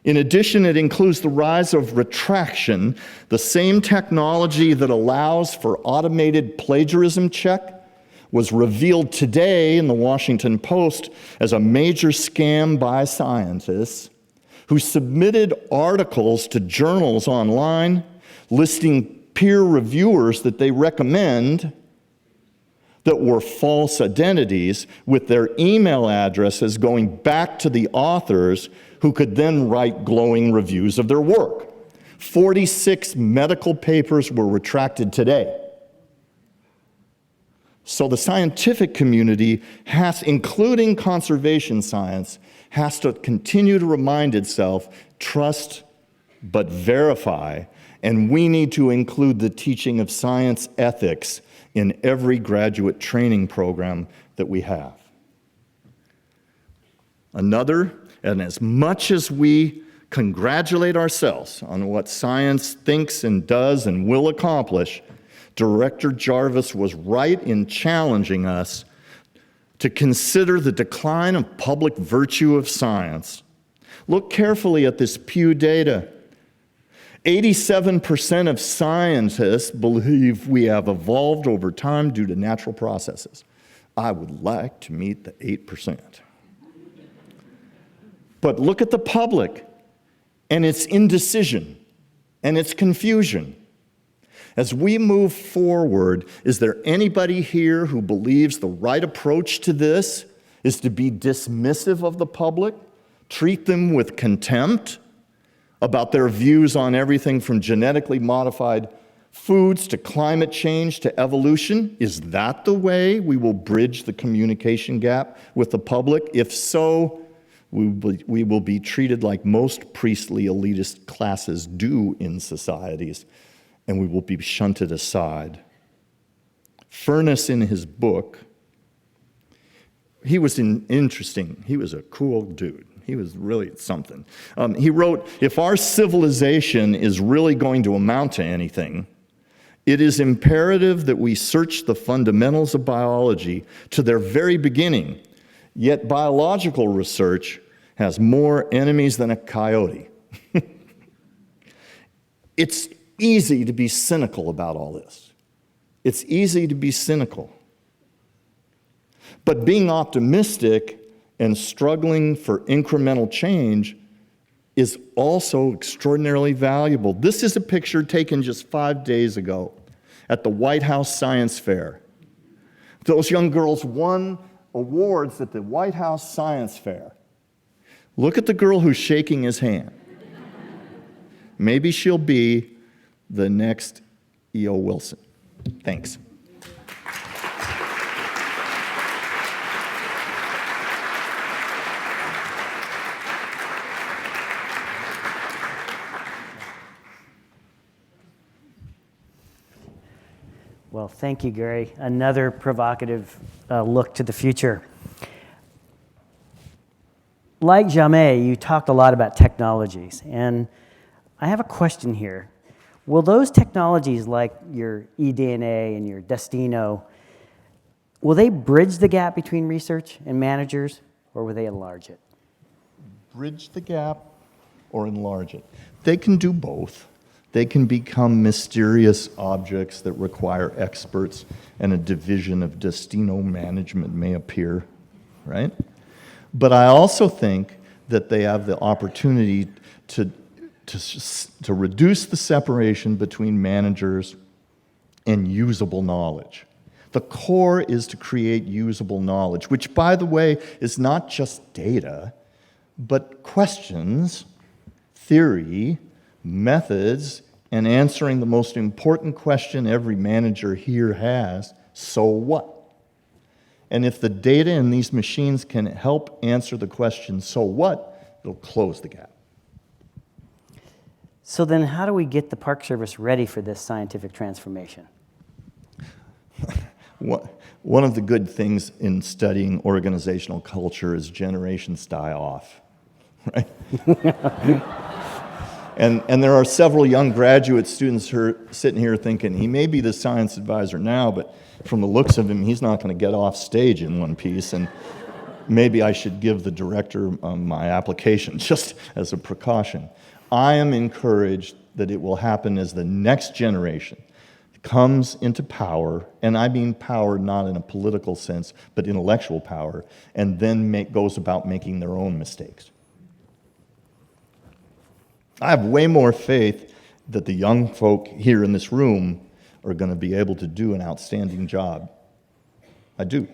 In addition, it includes the rise of retraction, the same technology that allows for automated plagiarism check was revealed today in the Washington Post as a major scam by scientists who submitted articles to journals online listing peer reviewers that they recommend that were false identities, with their email addresses going back to the authors, who could then write glowing reviews of their work. 46 medical papers were retracted today. So the scientific community has, including conservation science, has to continue to remind itself, trust but verify, and we need to include the teaching of science ethics in every graduate training program that we have. Another, and as much as we congratulate ourselves on what science thinks and does and will accomplish, Director Jarvis was right in challenging us to consider the decline of public virtue of science. Look carefully at this Pew data. 87% of scientists believe we have evolved over time due to natural processes. I would like to meet the 8%. But look at the public and its indecision and its confusion. As we move forward, is there anybody here who believes the right approach to this is to be dismissive of the public, treat them with contempt about their views on everything from genetically modified foods to climate change to evolution? Is that the way we will bridge the communication gap with the public? If so, we will be treated like most priestly elitist classes do in societies, and we will be shunted aside. Furness, in his book, he was interesting. He was a cool dude. He was really something. He wrote, if our civilization is really going to amount to anything, it is imperative that we search the fundamentals of biology to their very beginning. Yet biological research has more enemies than a coyote. It's easy to be cynical about all this. It's easy to be cynical. But being optimistic and struggling for incremental change is also extraordinarily valuable. This is a picture taken just 5 days ago at the White House Science Fair. Those young girls won awards at the White House Science Fair. Look at the girl who's shaking his hand. Maybe she'll be the next E.O. Wilson. Thanks. Well, thank you, Gary. Another provocative look to the future. Like Jamais, you talked a lot about technologies, and I have a question here. Will those technologies, like your eDNA and your Destino, will they bridge the gap between research and managers, or will they enlarge it? Bridge the gap or enlarge it. They can do both. They can become mysterious objects that require experts, and a division of destino management may appear, right? But I also think that they have the opportunity to reduce the separation between managers and usable knowledge. The core is to create usable knowledge, which, by the way, is not just data, but questions, theory, methods, and answering the most important question every manager here has, so what? And if the data in these machines can help answer the question, so what, it'll close the gap. So then how do we get the Park Service ready for this scientific transformation? One of the good things in studying organizational culture is generations die off, right? And there are several young graduate students who are sitting here thinking, he may be the science advisor now, but from the looks of him, he's not going to get off stage in one piece, and maybe I should give the director my application just as a precaution. I am encouraged that it will happen as the next generation comes into power, and I mean power not in a political sense, but intellectual power, and then goes about making their own mistakes. I have way more faith that the young folk here in this room are going to be able to do an outstanding job. I do.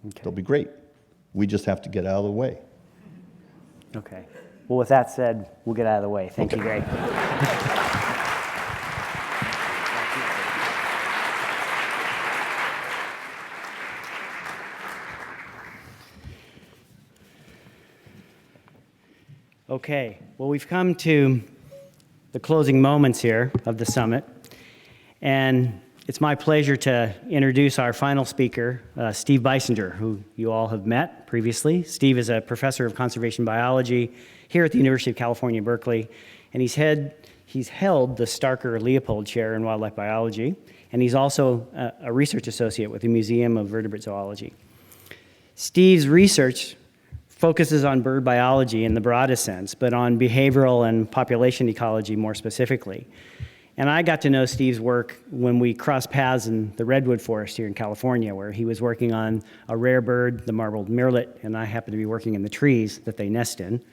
Okay. They'll be great. We just have to get out of the way. Okay. Well, with that said, we'll get out of the way. Thank you, Greg. Okay, well, we've come to the closing moments here of the summit, and it's my pleasure to introduce our final speaker, Steve Beissinger, who you all have met previously. Steve is a professor of conservation biology here at the University of California, Berkeley, and he's held the Starker-Leopold Chair in Wildlife Biology, and he's also a research associate with the Museum of Vertebrate Zoology. Steve's research focuses on bird biology in the broadest sense, but on behavioral and population ecology more specifically. And I got to know Steve's work when we crossed paths in the redwood forest here in California, where he was working on a rare bird, the marbled murrelet, and I happened to be working in the trees that they nest in.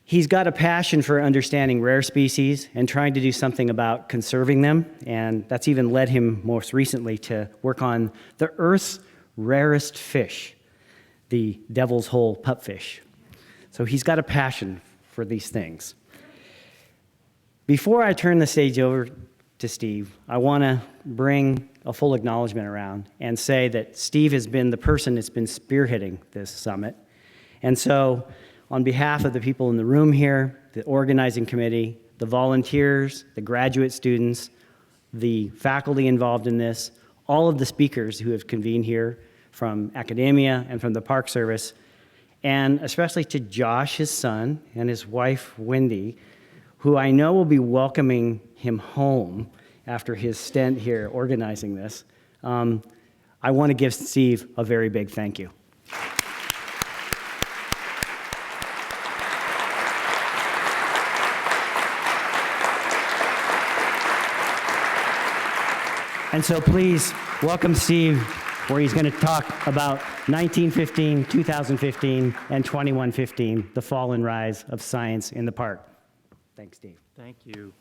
He's got a passion for understanding rare species and trying to do something about conserving them, and that's even led him most recently to work on the Earth's rarest fish, the devil's hole pupfish. So he's got a passion for these things. Before I turn the stage over to Steve, I want to bring a full acknowledgement around and say that Steve has been the person that's been spearheading this summit. And so on behalf of the people in the room here, the organizing committee, the volunteers, the graduate students, the faculty involved in this, all of the speakers who have convened here from academia and from the Park Service, and especially to Josh, his son, and his wife, Wendy, who I know will be welcoming him home after his stint here organizing this. I want to give Steve a very big thank you. And so please welcome Steve, where he's going to talk about 1915, 2015, and 2115, the fall and rise of science in the park. Thanks, Steve. Thank you.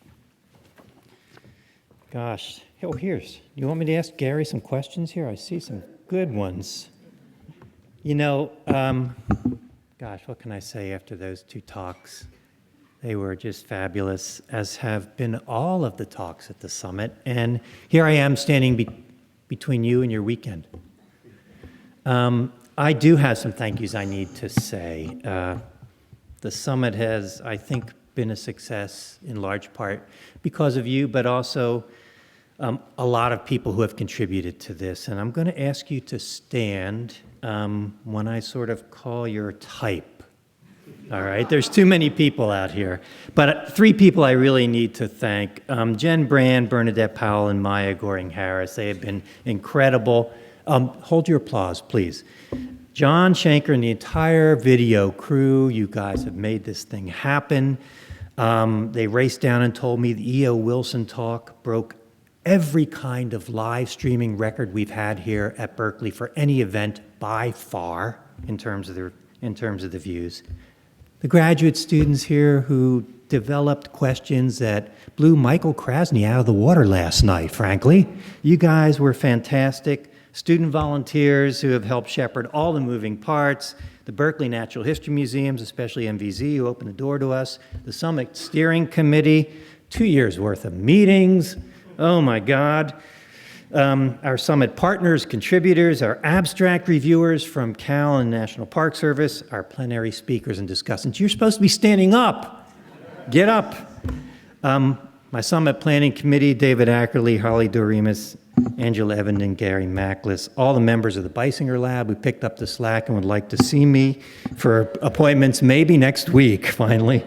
Gosh, you want me to ask Gary some questions here? I see some good ones. You know, gosh, what can I say after those two talks? They were just fabulous, as have been all of the talks at the summit. And here I am standing between you and your weekend. I do have some thank yous I need to say. The summit has, I think, been a success in large part because of you, but also a lot of people who have contributed to this. And I'm going to ask you to stand when I sort of call your type. All right, there's too many people out here. But three people I really need to thank. Jen Brand, Bernadette Powell, and Maya Goring-Harris. They have been incredible. Hold your applause, please. John Shanker and the entire video crew, you guys have made this thing happen. They raced down and told me the E.O. Wilson talk broke every kind of live streaming record we've had here at Berkeley for any event by far in terms of the views. The graduate students here who developed questions that blew Michael Krasny out of the water last night, frankly. You guys were fantastic. Student volunteers who have helped shepherd all the moving parts, the Berkeley Natural History Museums, especially MVZ, who opened the door to us, the Summit Steering Committee, 2 years worth of meetings. Oh my God. Our Summit partners, contributors, our abstract reviewers from Cal and National Park Service, our plenary speakers and discussants. You're supposed to be standing up. Get up. My Summit Planning Committee, David Ackerley, Holly Doremus, Angela Evan, and Gary Machlis, all the members of the Beissinger Lab who picked up the slack and would like to see me for appointments maybe next week, finally.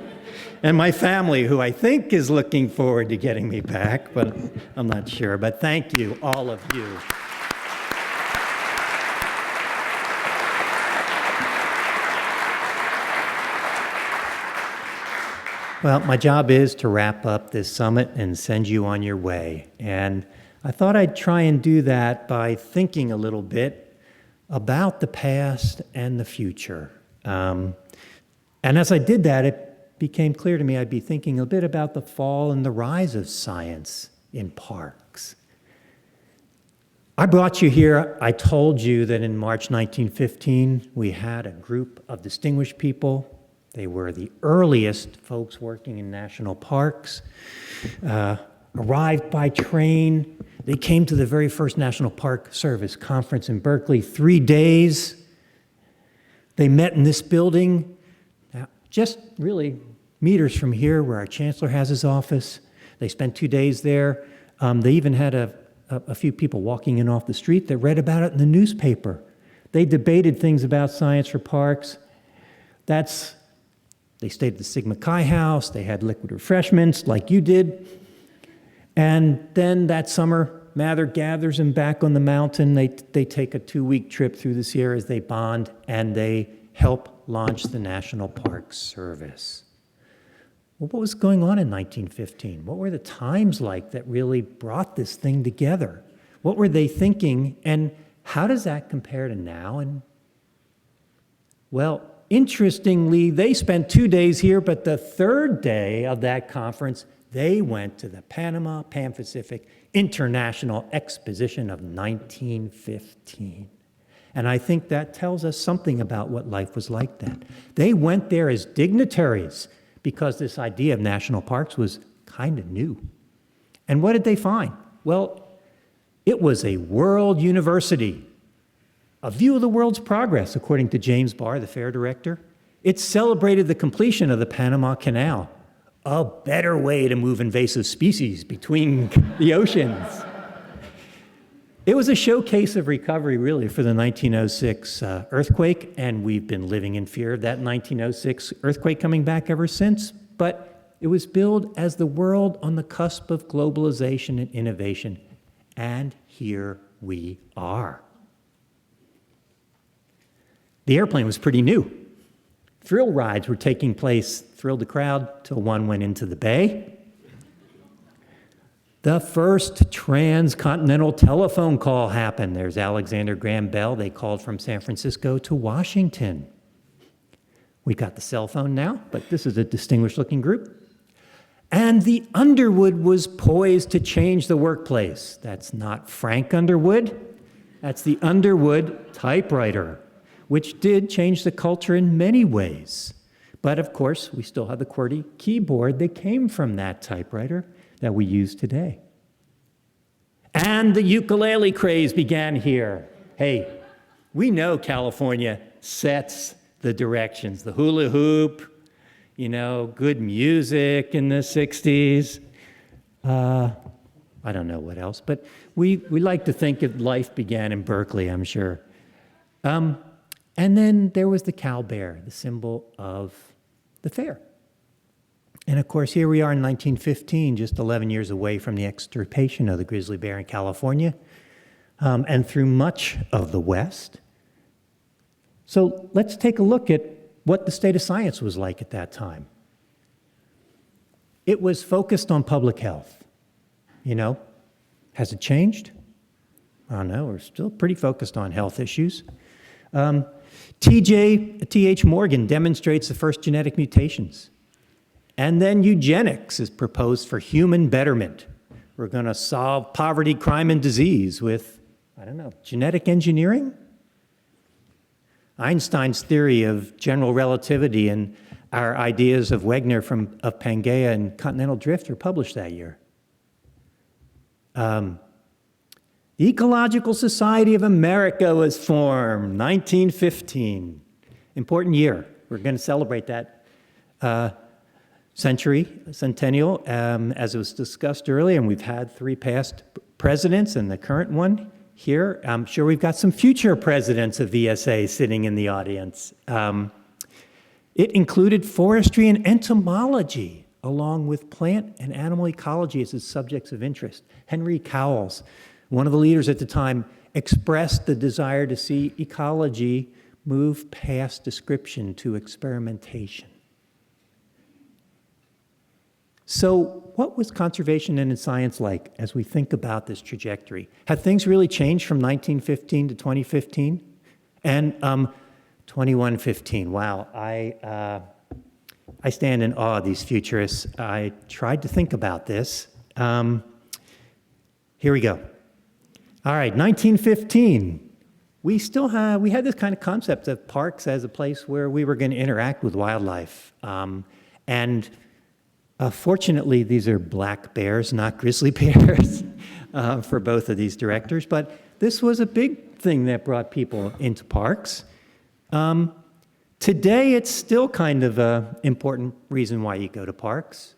And my family, who I think is looking forward to getting me back, but I'm not sure. But thank you, all of you. Well, my job is to wrap up this summit and send you on your way. And I thought I'd try and do that by thinking a little bit about the past and the future. And as I did that, it became clear to me I'd be thinking a bit about the fall and the rise of science in parks. I brought you here. I told you that in March 1915, we had a group of distinguished people. They were the earliest folks working in national parks, arrived by train. They came to the very first National Park Service conference in Berkeley, 3 days. They met in this building, just really meters from here where our chancellor has his office. They spent 2 days there. They even had a few people walking in off the street that read about it in the newspaper. They debated things about science for parks. They stayed at the Sigma Chi house. They had liquid refreshments like you did. And then that summer, Mather gathers them back on the mountain. They take a 2-week trip through the Sierras. They bond, and they help launch the National Park Service. Well, what was going on in 1915? What were the times like that really brought this thing together? What were they thinking, and how does that compare to now? And well, interestingly, they spent 2 days here, but the third day of that conference, they went to the Panama Pan-Pacific International Exposition of 1915. And I think that tells us something about what life was like then. They went there as dignitaries because this idea of national parks was kind of new. And what did they find? Well, it was a world university. A view of the world's progress, according to James Barr, the fair director. It celebrated the completion of the Panama Canal, a better way to move invasive species between the oceans. It was a showcase of recovery, really, for the 1906 earthquake, and we've been living in fear of that 1906 earthquake coming back ever since. But it was billed as the world on the cusp of globalization and innovation, and here we are. The airplane was pretty new. Thrill rides were taking place, thrilled the crowd, till one went into the bay. The first transcontinental telephone call happened. There's Alexander Graham Bell. They called from San Francisco to Washington. We got the cell phone now, but this is a distinguished looking group. And the Underwood was poised to change the workplace. That's not Frank Underwood. That's the Underwood typewriter, which did change the culture in many ways. But of course, we still have the QWERTY keyboard that came from that typewriter that we use today. And the ukulele craze began here. Hey, we know California sets the directions. The hula hoop, good music in the 60s. I don't know what else, but we like to think that life began in Berkeley, I'm sure. And then there was the cow bear, the symbol of the fair. And of course, here we are in 1915, just 11 years away from the extirpation of the grizzly bear in California. And through much of the West, So let's take a look at what the state of science was like at that time. It was focused on public health. Has it changed? I don't know, we're still pretty focused on health issues. T.H. Morgan demonstrates the first genetic mutations. And then eugenics is proposed for human betterment. We're going to solve poverty, crime, and disease with, genetic engineering? Einstein's theory of general relativity and our ideas of Wegener of Pangaea and continental drift were published that year. The Ecological Society of America was formed, 1915. Important year. We're going to celebrate that centennial, as it was discussed earlier, and we've had 3 past presidents and the current one here. I'm sure we've got some future presidents of VSA sitting in the audience. It included forestry and entomology, along with plant and animal ecology as its subjects of interest. Henry Cowles, one of the leaders at the time, expressed the desire to see ecology move past description to experimentation. So what was conservation and science like as we think about this trajectory? Have things really changed from 1915 to 2015? And 2115, wow, I stand in awe of these futurists. I tried to think about this. Here we go. All right, 1915. We had this kind of concept of parks as a place where we were going to interact with wildlife. Fortunately, these are black bears, not grizzly bears, for both of these directors. But this was a big thing that brought people into parks. Today, it's still kind of an important reason why you go to parks.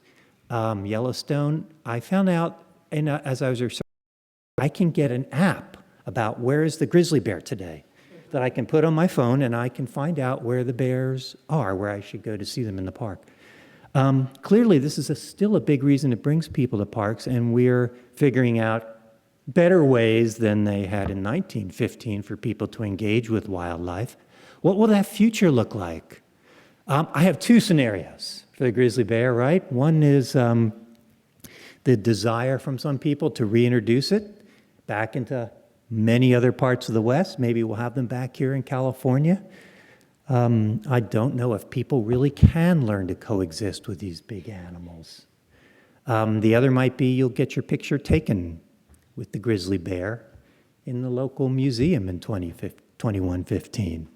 Yellowstone, I found out as I was researching, I can get an app about where is the grizzly bear today that I can put on my phone, and I can find out where the bears are, where I should go to see them in the park. Clearly, this is still a big reason it brings people to parks, and we're figuring out better ways than they had in 1915 for people to engage with wildlife. What will that future look like? I have 2 scenarios for the grizzly bear, right? One is the desire from some people to reintroduce it back into many other parts of the West. Maybe we'll have them back here in California. I don't know if people really can learn to coexist with these big animals. The other might be you'll get your picture taken with the grizzly bear in the local museum in 2115.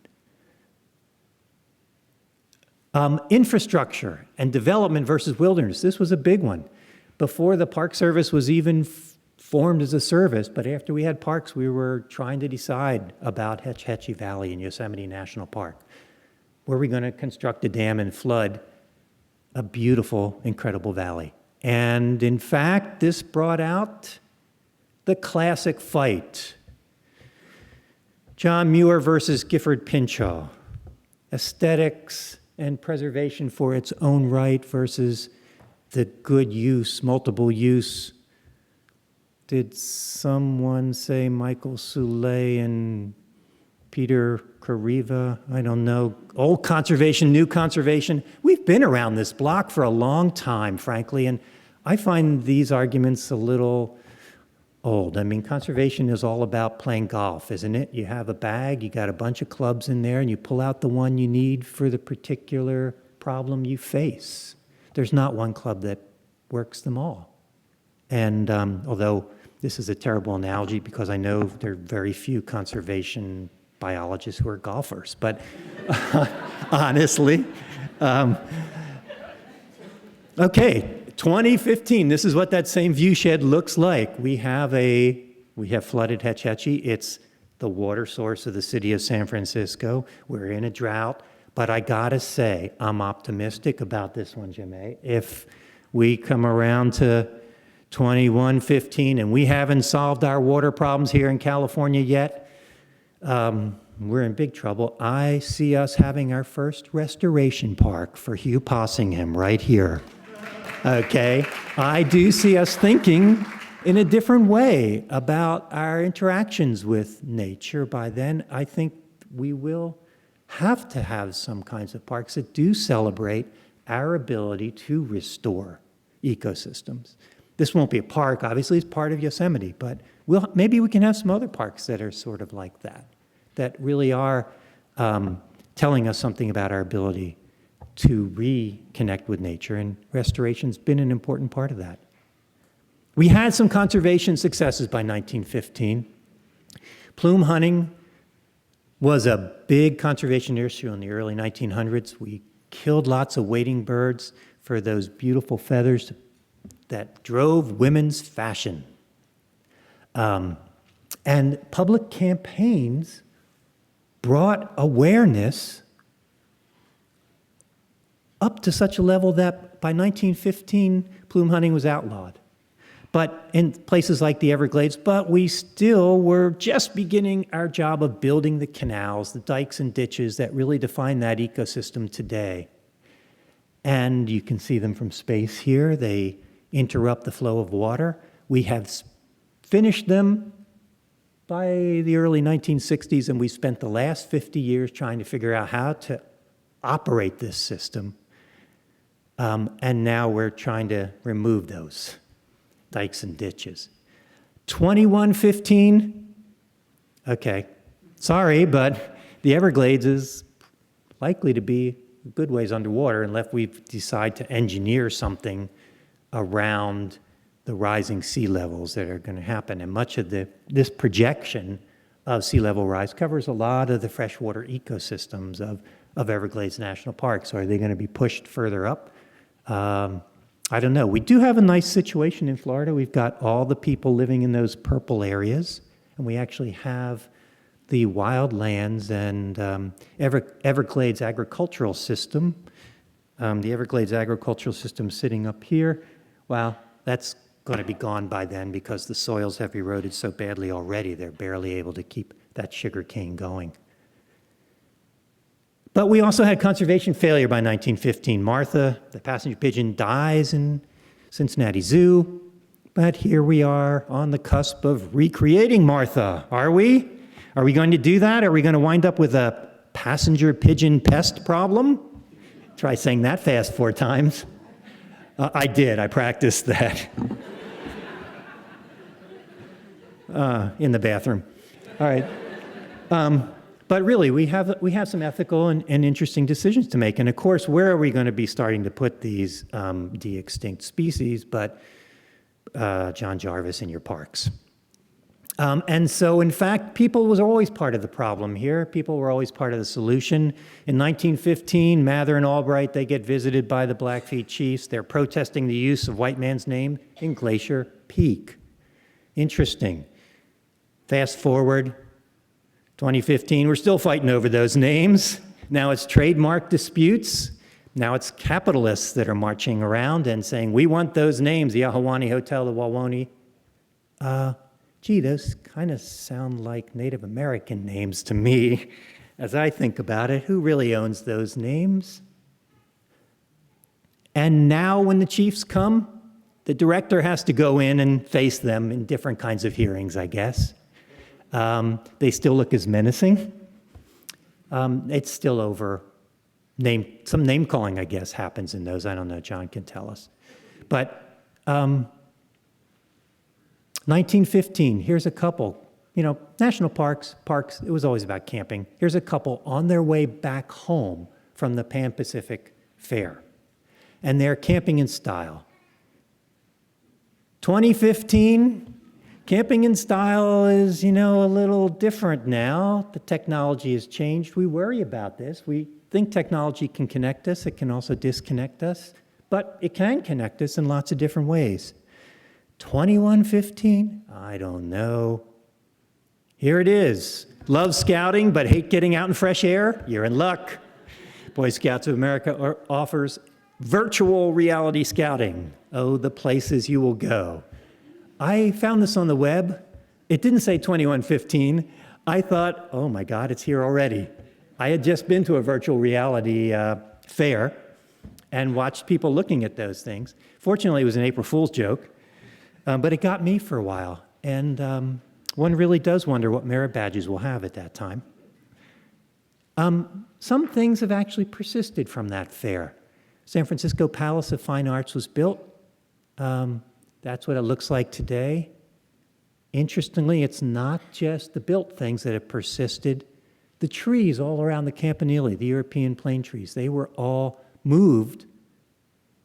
Infrastructure and development versus wilderness. This was a big one. Before the Park Service was even formed as a service, but after we had parks, we were trying to decide about Hetch Hetchy Valley in Yosemite National Park. Were we going to construct a dam and flood a beautiful, incredible valley? And in fact, this brought out the classic fight. John Muir versus Gifford Pinchot. Aesthetics and preservation for its own right versus the good use, multiple use. Did someone say Michael Soule and Peter Kariva? I don't know. Old conservation, new conservation. We've been around this block for a long time, frankly, and I find these arguments a little old. I mean, conservation is all about playing golf, isn't it? You have a bag, you got a bunch of clubs in there, and you pull out the one you need for the particular problem you face. There's not one club that works them all. And although this is a terrible analogy because I know there are very few conservation biologists who are golfers, but honestly, okay, 2015, this is what that same view shed looks like. We have flooded Hetch Hetchy. It's the water source of the city of San Francisco. We're in a drought, but I gotta say, I'm optimistic about this one, Jamais. If we come around to 2115 and we haven't solved our water problems here in California yet, we're in big trouble. I see us having our first restoration park for Hugh Possingham right here. Okay, I do see us thinking in a different way about our interactions with nature. By then, I think we will have to have some kinds of parks that do celebrate our ability to restore ecosystems. This won't be a park, obviously it's part of Yosemite, but maybe we can have some other parks that are sort of like that, that really are telling us something about our ability to reconnect with nature, and restoration's been an important part of that. We had some conservation successes by 1915. Plume hunting was a big conservation issue in the early 1900s. We killed lots of wading birds for those beautiful feathers that drove women's fashion. And public campaigns brought awareness up to such a level that by 1915, plume hunting was outlawed. But in places like the Everglades, but we still were just beginning our job of building the canals, the dikes and ditches that really define that ecosystem today. And you can see them from space here. They interrupt the flow of water. We have finished them by the early 1960s, and we spent the last 50 years trying to figure out how to operate this system. And now we're trying to remove those dikes and ditches. 2115, okay, sorry, but the Everglades is likely to be a good ways underwater unless we decide to engineer something around the rising sea levels that are going to happen. And much of this projection of sea level rise covers a lot of the freshwater ecosystems of Everglades National Park. So are they going to be pushed further up? I don't know. We do have a nice situation in Florida. We've got all the people living in those purple areas, and we actually have the wildlands and Everglades agricultural system. The Everglades agricultural system sitting up here, well, that's going to be gone by then because the soils have eroded so badly already, they're barely able to keep that sugar cane going. But we also had conservation failure by 1915. Martha, the passenger pigeon, dies in Cincinnati Zoo, but here we are on the cusp of recreating Martha, are we? Are we going to do that? Are we going to wind up with a passenger pigeon pest problem? Try saying that fast 4 times. I did, I practiced that. In the bathroom. All right. But really, we have some ethical and interesting decisions to make. And of course, where are we going to be starting to put these de-extinct species but John Jarvis in your parks? And so, in fact, people was always part of the problem here. People were always part of the solution. In 1915, Mather and Albright, they get visited by the Blackfeet chiefs. They're protesting the use of white man's name in Glacier Peak. Interesting. Fast forward, 2015, we're still fighting over those names. Now it's trademark disputes. Now it's capitalists that are marching around and saying, we want those names, the Ahwahnee Hotel, the Wawoni. Gee, those kind of sound like Native American names to me. As I think about it, who really owns those names? And now when the chiefs come, the director has to go in and face them in different kinds of hearings, I guess. They still look as menacing. It's still over. Some name calling, I guess, happens in those. I don't know, John can tell us. But 1915, here's a couple. You know, national parks, it was always about camping. Here's a couple on their way back home from the Pan Pacific Fair. And they're camping in style. 2015, camping in style is, a little different now. The technology has changed. We worry about this. We think technology can connect us. It can also disconnect us. But it can connect us in lots of different ways. 2115? I don't know. Here it is. Love scouting, but hate getting out in fresh air? You're in luck. Boy Scouts of America offers virtual reality scouting. Oh, the places you will go. I found this on the web. It didn't say 2115. I thought, oh my God, it's here already. I had just been to a virtual reality fair and watched people looking at those things. Fortunately, it was an April Fool's joke, but it got me for a while. And one really does wonder what merit badges we'll have at that time. Some things have actually persisted from that fair. San Francisco Palace of Fine Arts was built. That's what it looks like today. Interestingly, it's not just the built things that have persisted. The trees all around the Campanile, the European plane trees, they were all moved,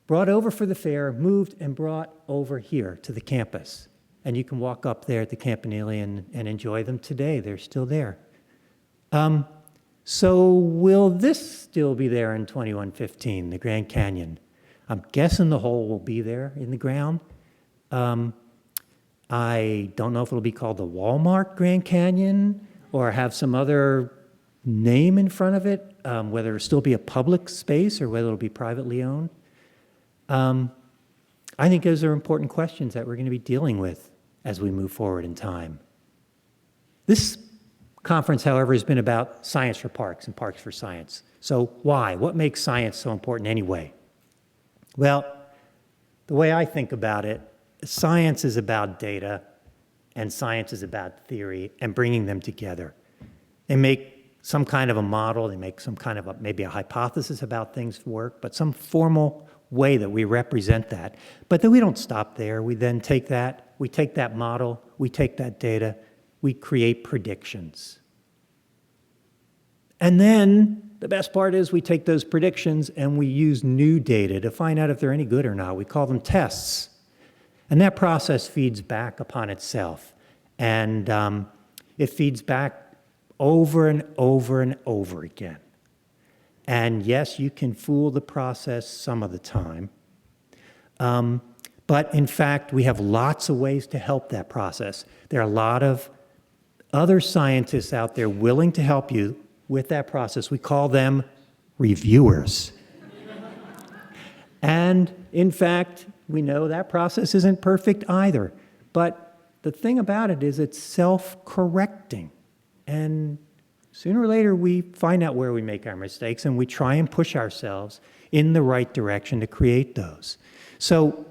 brought over for the fair, moved and brought over here to the campus. And you can walk up there at the Campanile and enjoy them today. They're still there. So will this still be there in 2115, the Grand Canyon? I'm guessing the hole will be there in the ground. I don't know if it'll be called the Walmart Grand Canyon or have some other name in front of it, whether it'll still be a public space or whether it'll be privately owned. I think those are important questions that we're going to be dealing with as we move forward in time. This conference, however, has been about science for parks and parks for science. So why? What makes science so important anyway? Well, the way I think about it, science is about data and science is about theory and bringing them together. They make some kind of a model, they make some kind of maybe a hypothesis about things work, but some formal way that we represent that. But then we don't stop there. We then take that model, we take that data, we create predictions. And then the best part is we take those predictions and we use new data to find out if they're any good or not. We call them tests. And that process feeds back upon itself. And it feeds back over and over and over again. And yes, you can fool the process some of the time. But in fact, we have lots of ways to help that process. There are a lot of other scientists out there willing to help you with that process. We call them reviewers. And in fact, we know that process isn't perfect either. But the thing about it is it's self-correcting. And sooner or later, we find out where we make our mistakes and we try and push ourselves in the right direction to create those. So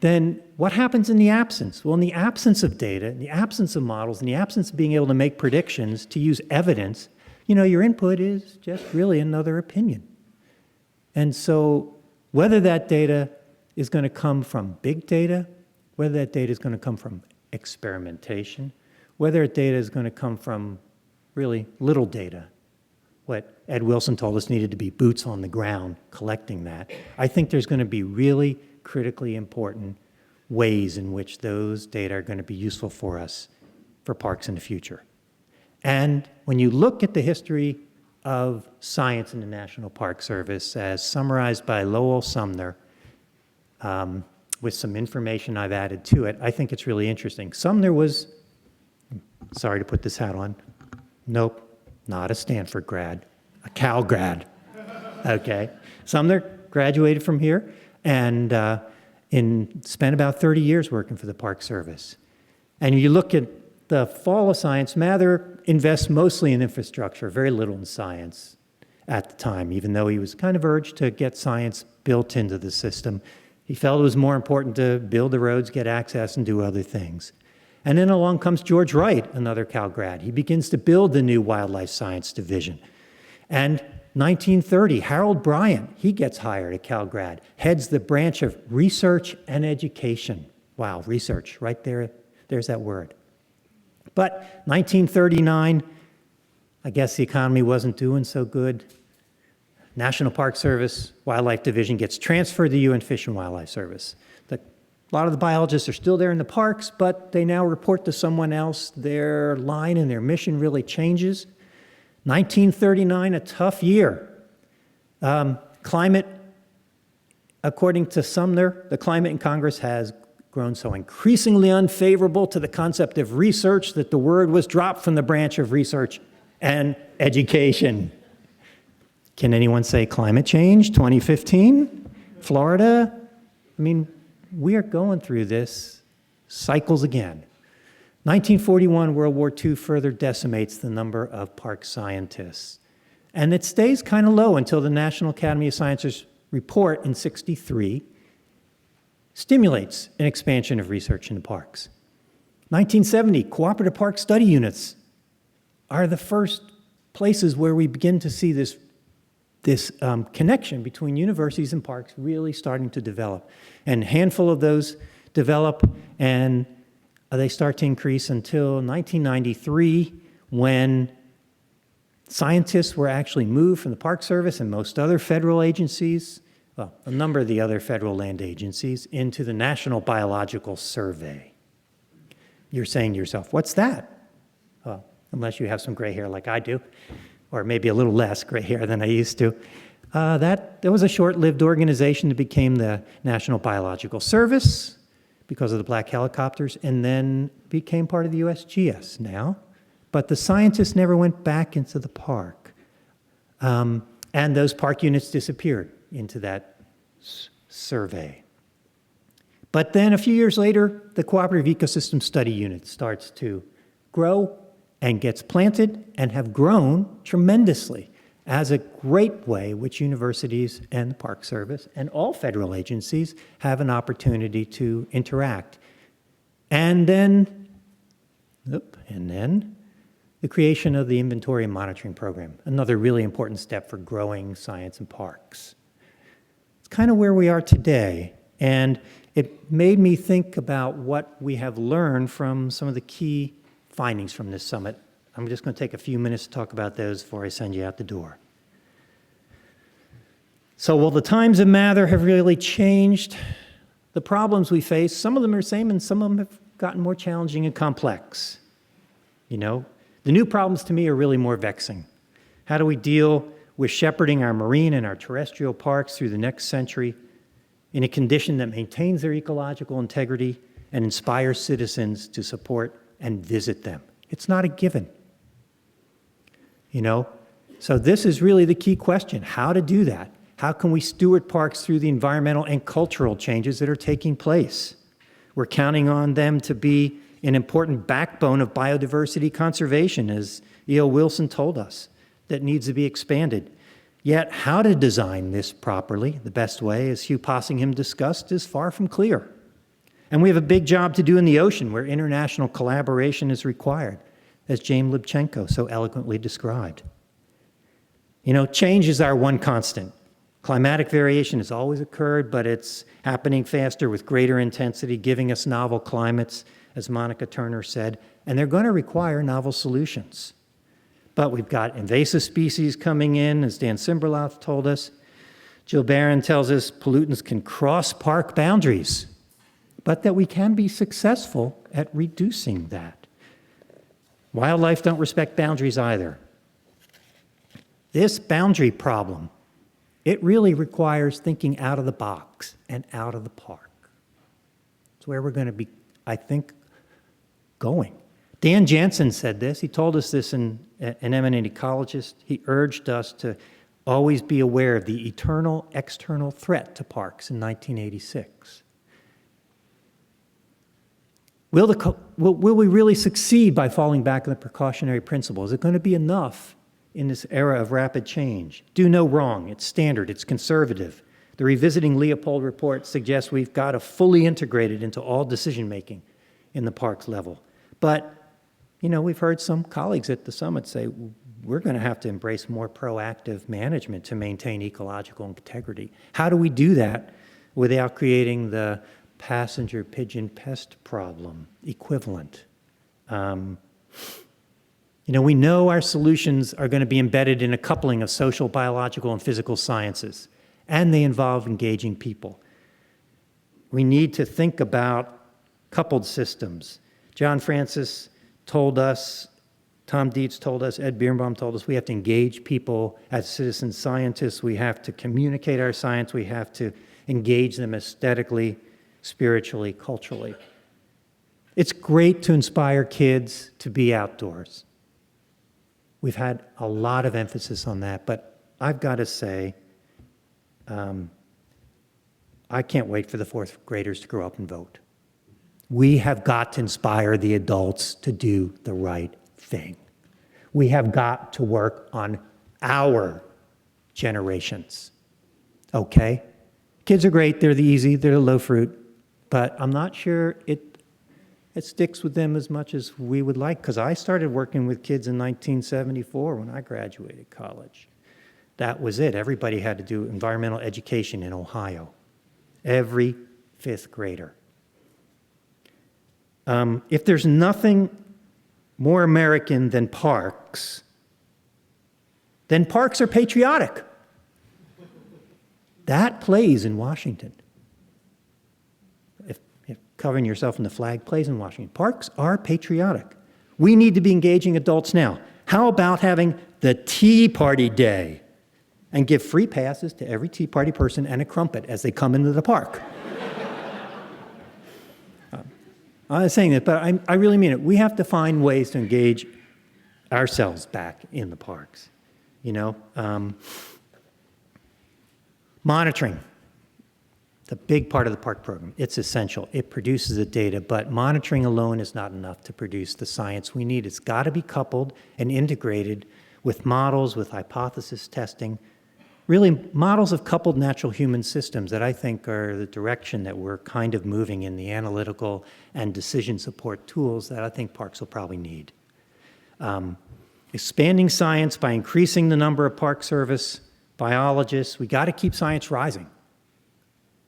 then what happens in the absence? Well, in the absence of data, in the absence of models, in the absence of being able to make predictions, to use evidence, your input is just really another opinion. And so whether that data is going to come from big data, whether that data is going to come from experimentation, whether that data is going to come from really little data, what Ed Wilson told us needed to be boots on the ground collecting that, I think there's going to be really critically important ways in which those data are going to be useful for us for parks in the future. And when you look at the history of science in the National Park Service, as summarized by Lowell Sumner, with some information I've added to it, I think it's really interesting. Sumner was, sorry to put this hat on, nope, not a Stanford grad, a Cal grad, okay? Sumner graduated from here and spent about 30 years working for the Park Service. And you look at the fall of science, Mather invests mostly in infrastructure, very little in science at the time, even though he was kind of urged to get science built into the system. He felt it was more important to build the roads, get access, and do other things. And then along comes George Wright, another Cal grad. He begins to build the new Wildlife Science Division. And 1930, Harold Bryant, he gets hired, a Cal grad, heads the branch of research and education. Wow, research, right there, there's that word. But 1939, I guess the economy wasn't doing so good. National Park Service Wildlife Division gets transferred to the UN Fish and Wildlife Service. A lot of the biologists are still there in the parks, but they now report to someone else. Their line and their mission really changes. 1939, a tough year. Climate, according to Sumner, the climate in Congress has grown so increasingly unfavorable to the concept of research that the word was dropped from the branch of research and education. Can anyone say climate change, 2015? Florida? I mean, we are going through this cycles again. 1941, World War II further decimates the number of park scientists. And it stays kind of low until the National Academy of Sciences report in '63 stimulates an expansion of research in the parks. 1970, cooperative park study units are the first places where we begin to see this connection between universities and parks really starting to develop. And a handful of those develop, and they start to increase until 1993, when scientists were actually moved from the Park Service and most other federal agencies, well, a number of the other federal land agencies, into the National Biological Survey. You're saying to yourself, what's that? Well, unless you have some gray hair like I do, or maybe a little less gray hair than I used to. That was a short-lived organization that became the National Biological Service because of the black helicopters, and then became part of the USGS now. But the scientists never went back into the park. And those park units disappeared into that survey. But then a few years later, the Cooperative Ecosystem Study Unit starts to grow and gets planted and have grown tremendously as a great way which universities and the Park Service and all federal agencies have an opportunity to interact. And then the creation of the Inventory and Monitoring Program, another really important step for growing science and parks. It's kind of where we are today, and it made me think about what we have learned from some of the key findings from this summit. I'm just going to take a few minutes to talk about those before I send you out the door. So while the times of matter have really changed, the problems we face, some of them are the same and some of them have gotten more challenging and complex. You know, the new problems to me are really more vexing. How do we deal with shepherding our marine and our terrestrial parks through the next century in a condition that maintains their ecological integrity and inspires citizens to support and visit them? It's not a given. You know, so this is really the key question, how to do that. How can we steward parks through the environmental and cultural changes that are taking place? We're counting on them to be an important backbone of biodiversity conservation, as E.O. Wilson told us, that needs to be expanded. Yet how to design this properly, the best way, as Hugh Possingham discussed, is far from clear. And we have a big job to do in the ocean, where international collaboration is required, as James Lubchenco so eloquently described. You know, change is our one constant. Climatic variation has always occurred, but it's happening faster with greater intensity, giving us novel climates, as Monica Turner said, and they're going to require novel solutions. But we've got invasive species coming in, as Dan Simberloff told us. Jill Barron tells us pollutants can cross park boundaries, but that we can be successful at reducing that. Wildlife don't respect boundaries either. This boundary problem, it really requires thinking out of the box and out of the park. It's where we're going to be, I think, going. Dan Jansen said this. He told us this in an eminent ecologist. He urged us to always be aware of the eternal external threat to parks in 1986. Will we really succeed by falling back on the precautionary principle? Is it going to be enough in this era of rapid change? Do no wrong. It's standard. It's conservative. The Revisiting Leopold report suggests we've got to fully integrate it into all decision-making in the parks level. But, you know, we've heard some colleagues at the summit say we're going to have to embrace more proactive management to maintain ecological integrity. How do we do that without creating the passenger pigeon pest problem equivalent? You know, we know our solutions are going to be embedded in a coupling of social, biological, and physical sciences, and they involve engaging people. We need to think about coupled systems. John Francis told us, Tom Dietz told us, Ed Birnbaum told us, we have to engage people as citizen scientists. We have to communicate our science. We have to engage them aesthetically, spiritually, culturally. It's great to inspire kids to be outdoors. We've had a lot of emphasis on that, but I've got to say, I can't wait for the fourth graders to grow up and vote. We have got to inspire the adults to do the right thing. We have got to work on our generations, okay? Kids are great, they're the easy, they're the low fruit, but I'm not sure it sticks with them as much as we would like, because I started working with kids in 1974 when I graduated college. That was it. Everybody had to do environmental education in Ohio. Every fifth grader. If there's nothing more American than parks, then parks are patriotic. That plays in Washington. If covering yourself in the flag plays in Washington. Parks are patriotic. We need to be engaging adults now. How about having the Tea Party Day and give free passes to every Tea Party person and a crumpet as they come into the park? I'm not saying that, but I really mean it. We have to find ways to engage ourselves back in the parks. Monitoring, the big part of the park program. It's essential. It produces the data, but monitoring alone is not enough to produce the science we need. It's got to be coupled and integrated with models, with hypothesis testing, really models of coupled natural human systems that I think are the direction that we're kind of moving in, the analytical and decision support tools that I think parks will probably need. Expanding science by increasing the number of Park Service biologists. We got to keep science rising.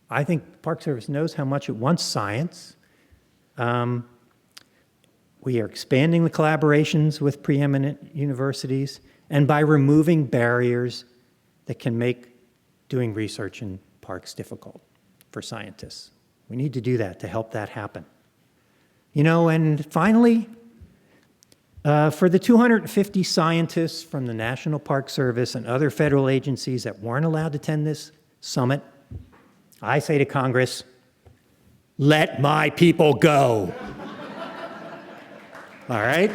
I think the Park Service knows how much it wants science. We are expanding the collaborations with preeminent universities, and by removing barriers that can make doing research in parks difficult for scientists. We need to do that to help that happen. And finally, for the 250 scientists from the National Park Service and other federal agencies that weren't allowed to attend this summit, I say to Congress, let my people go. All right?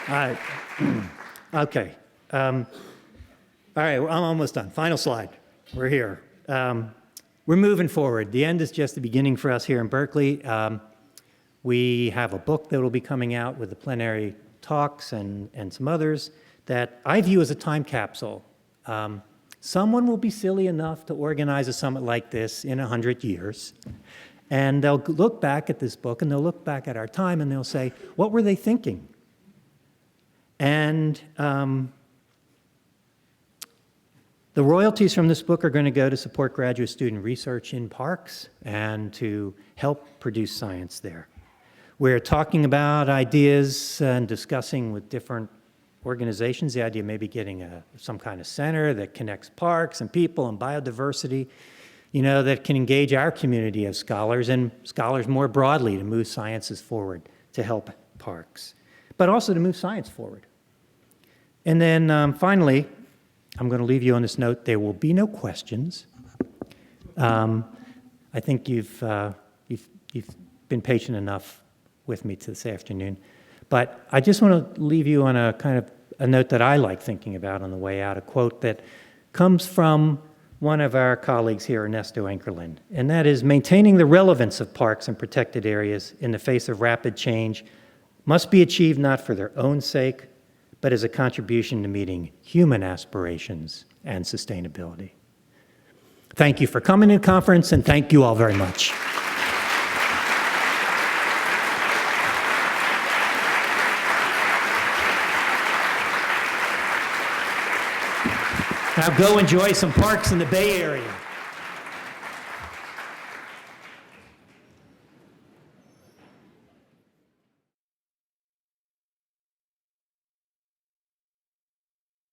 All right. Okay. All right, I'm almost done. Final slide. We're here. We're moving forward. The end is just the beginning for us here in Berkeley. We have a book that will be coming out with the plenary talks and some others that I view as a time capsule. Someone will be silly enough to organize a summit like this in 100 years, and they'll look back at this book and they'll look back at our time and they'll say, what were they thinking? And the royalties from this book are going to go to support graduate student research in parks and to help produce science there. We're talking about ideas and discussing with different organizations the idea of maybe getting some kind of center that connects parks and people and biodiversity, that can engage our community of scholars and scholars more broadly to move sciences forward to help parks, but also to move science forward. And then finally, I'm going to leave you on this note. There will be no questions. I think you've been patient enough with me this afternoon. But I just want to leave you on a kind of a note that I like thinking about on the way out, a quote that comes from one of our colleagues here, Ernesto Ankerlin, and that is, maintaining the relevance of parks and protected areas in the face of rapid change must be achieved not for their own sake, but as a contribution to meeting human aspirations and sustainability. Thank you for coming to the conference, and thank you all very much. Now go enjoy some parks in the Bay Area.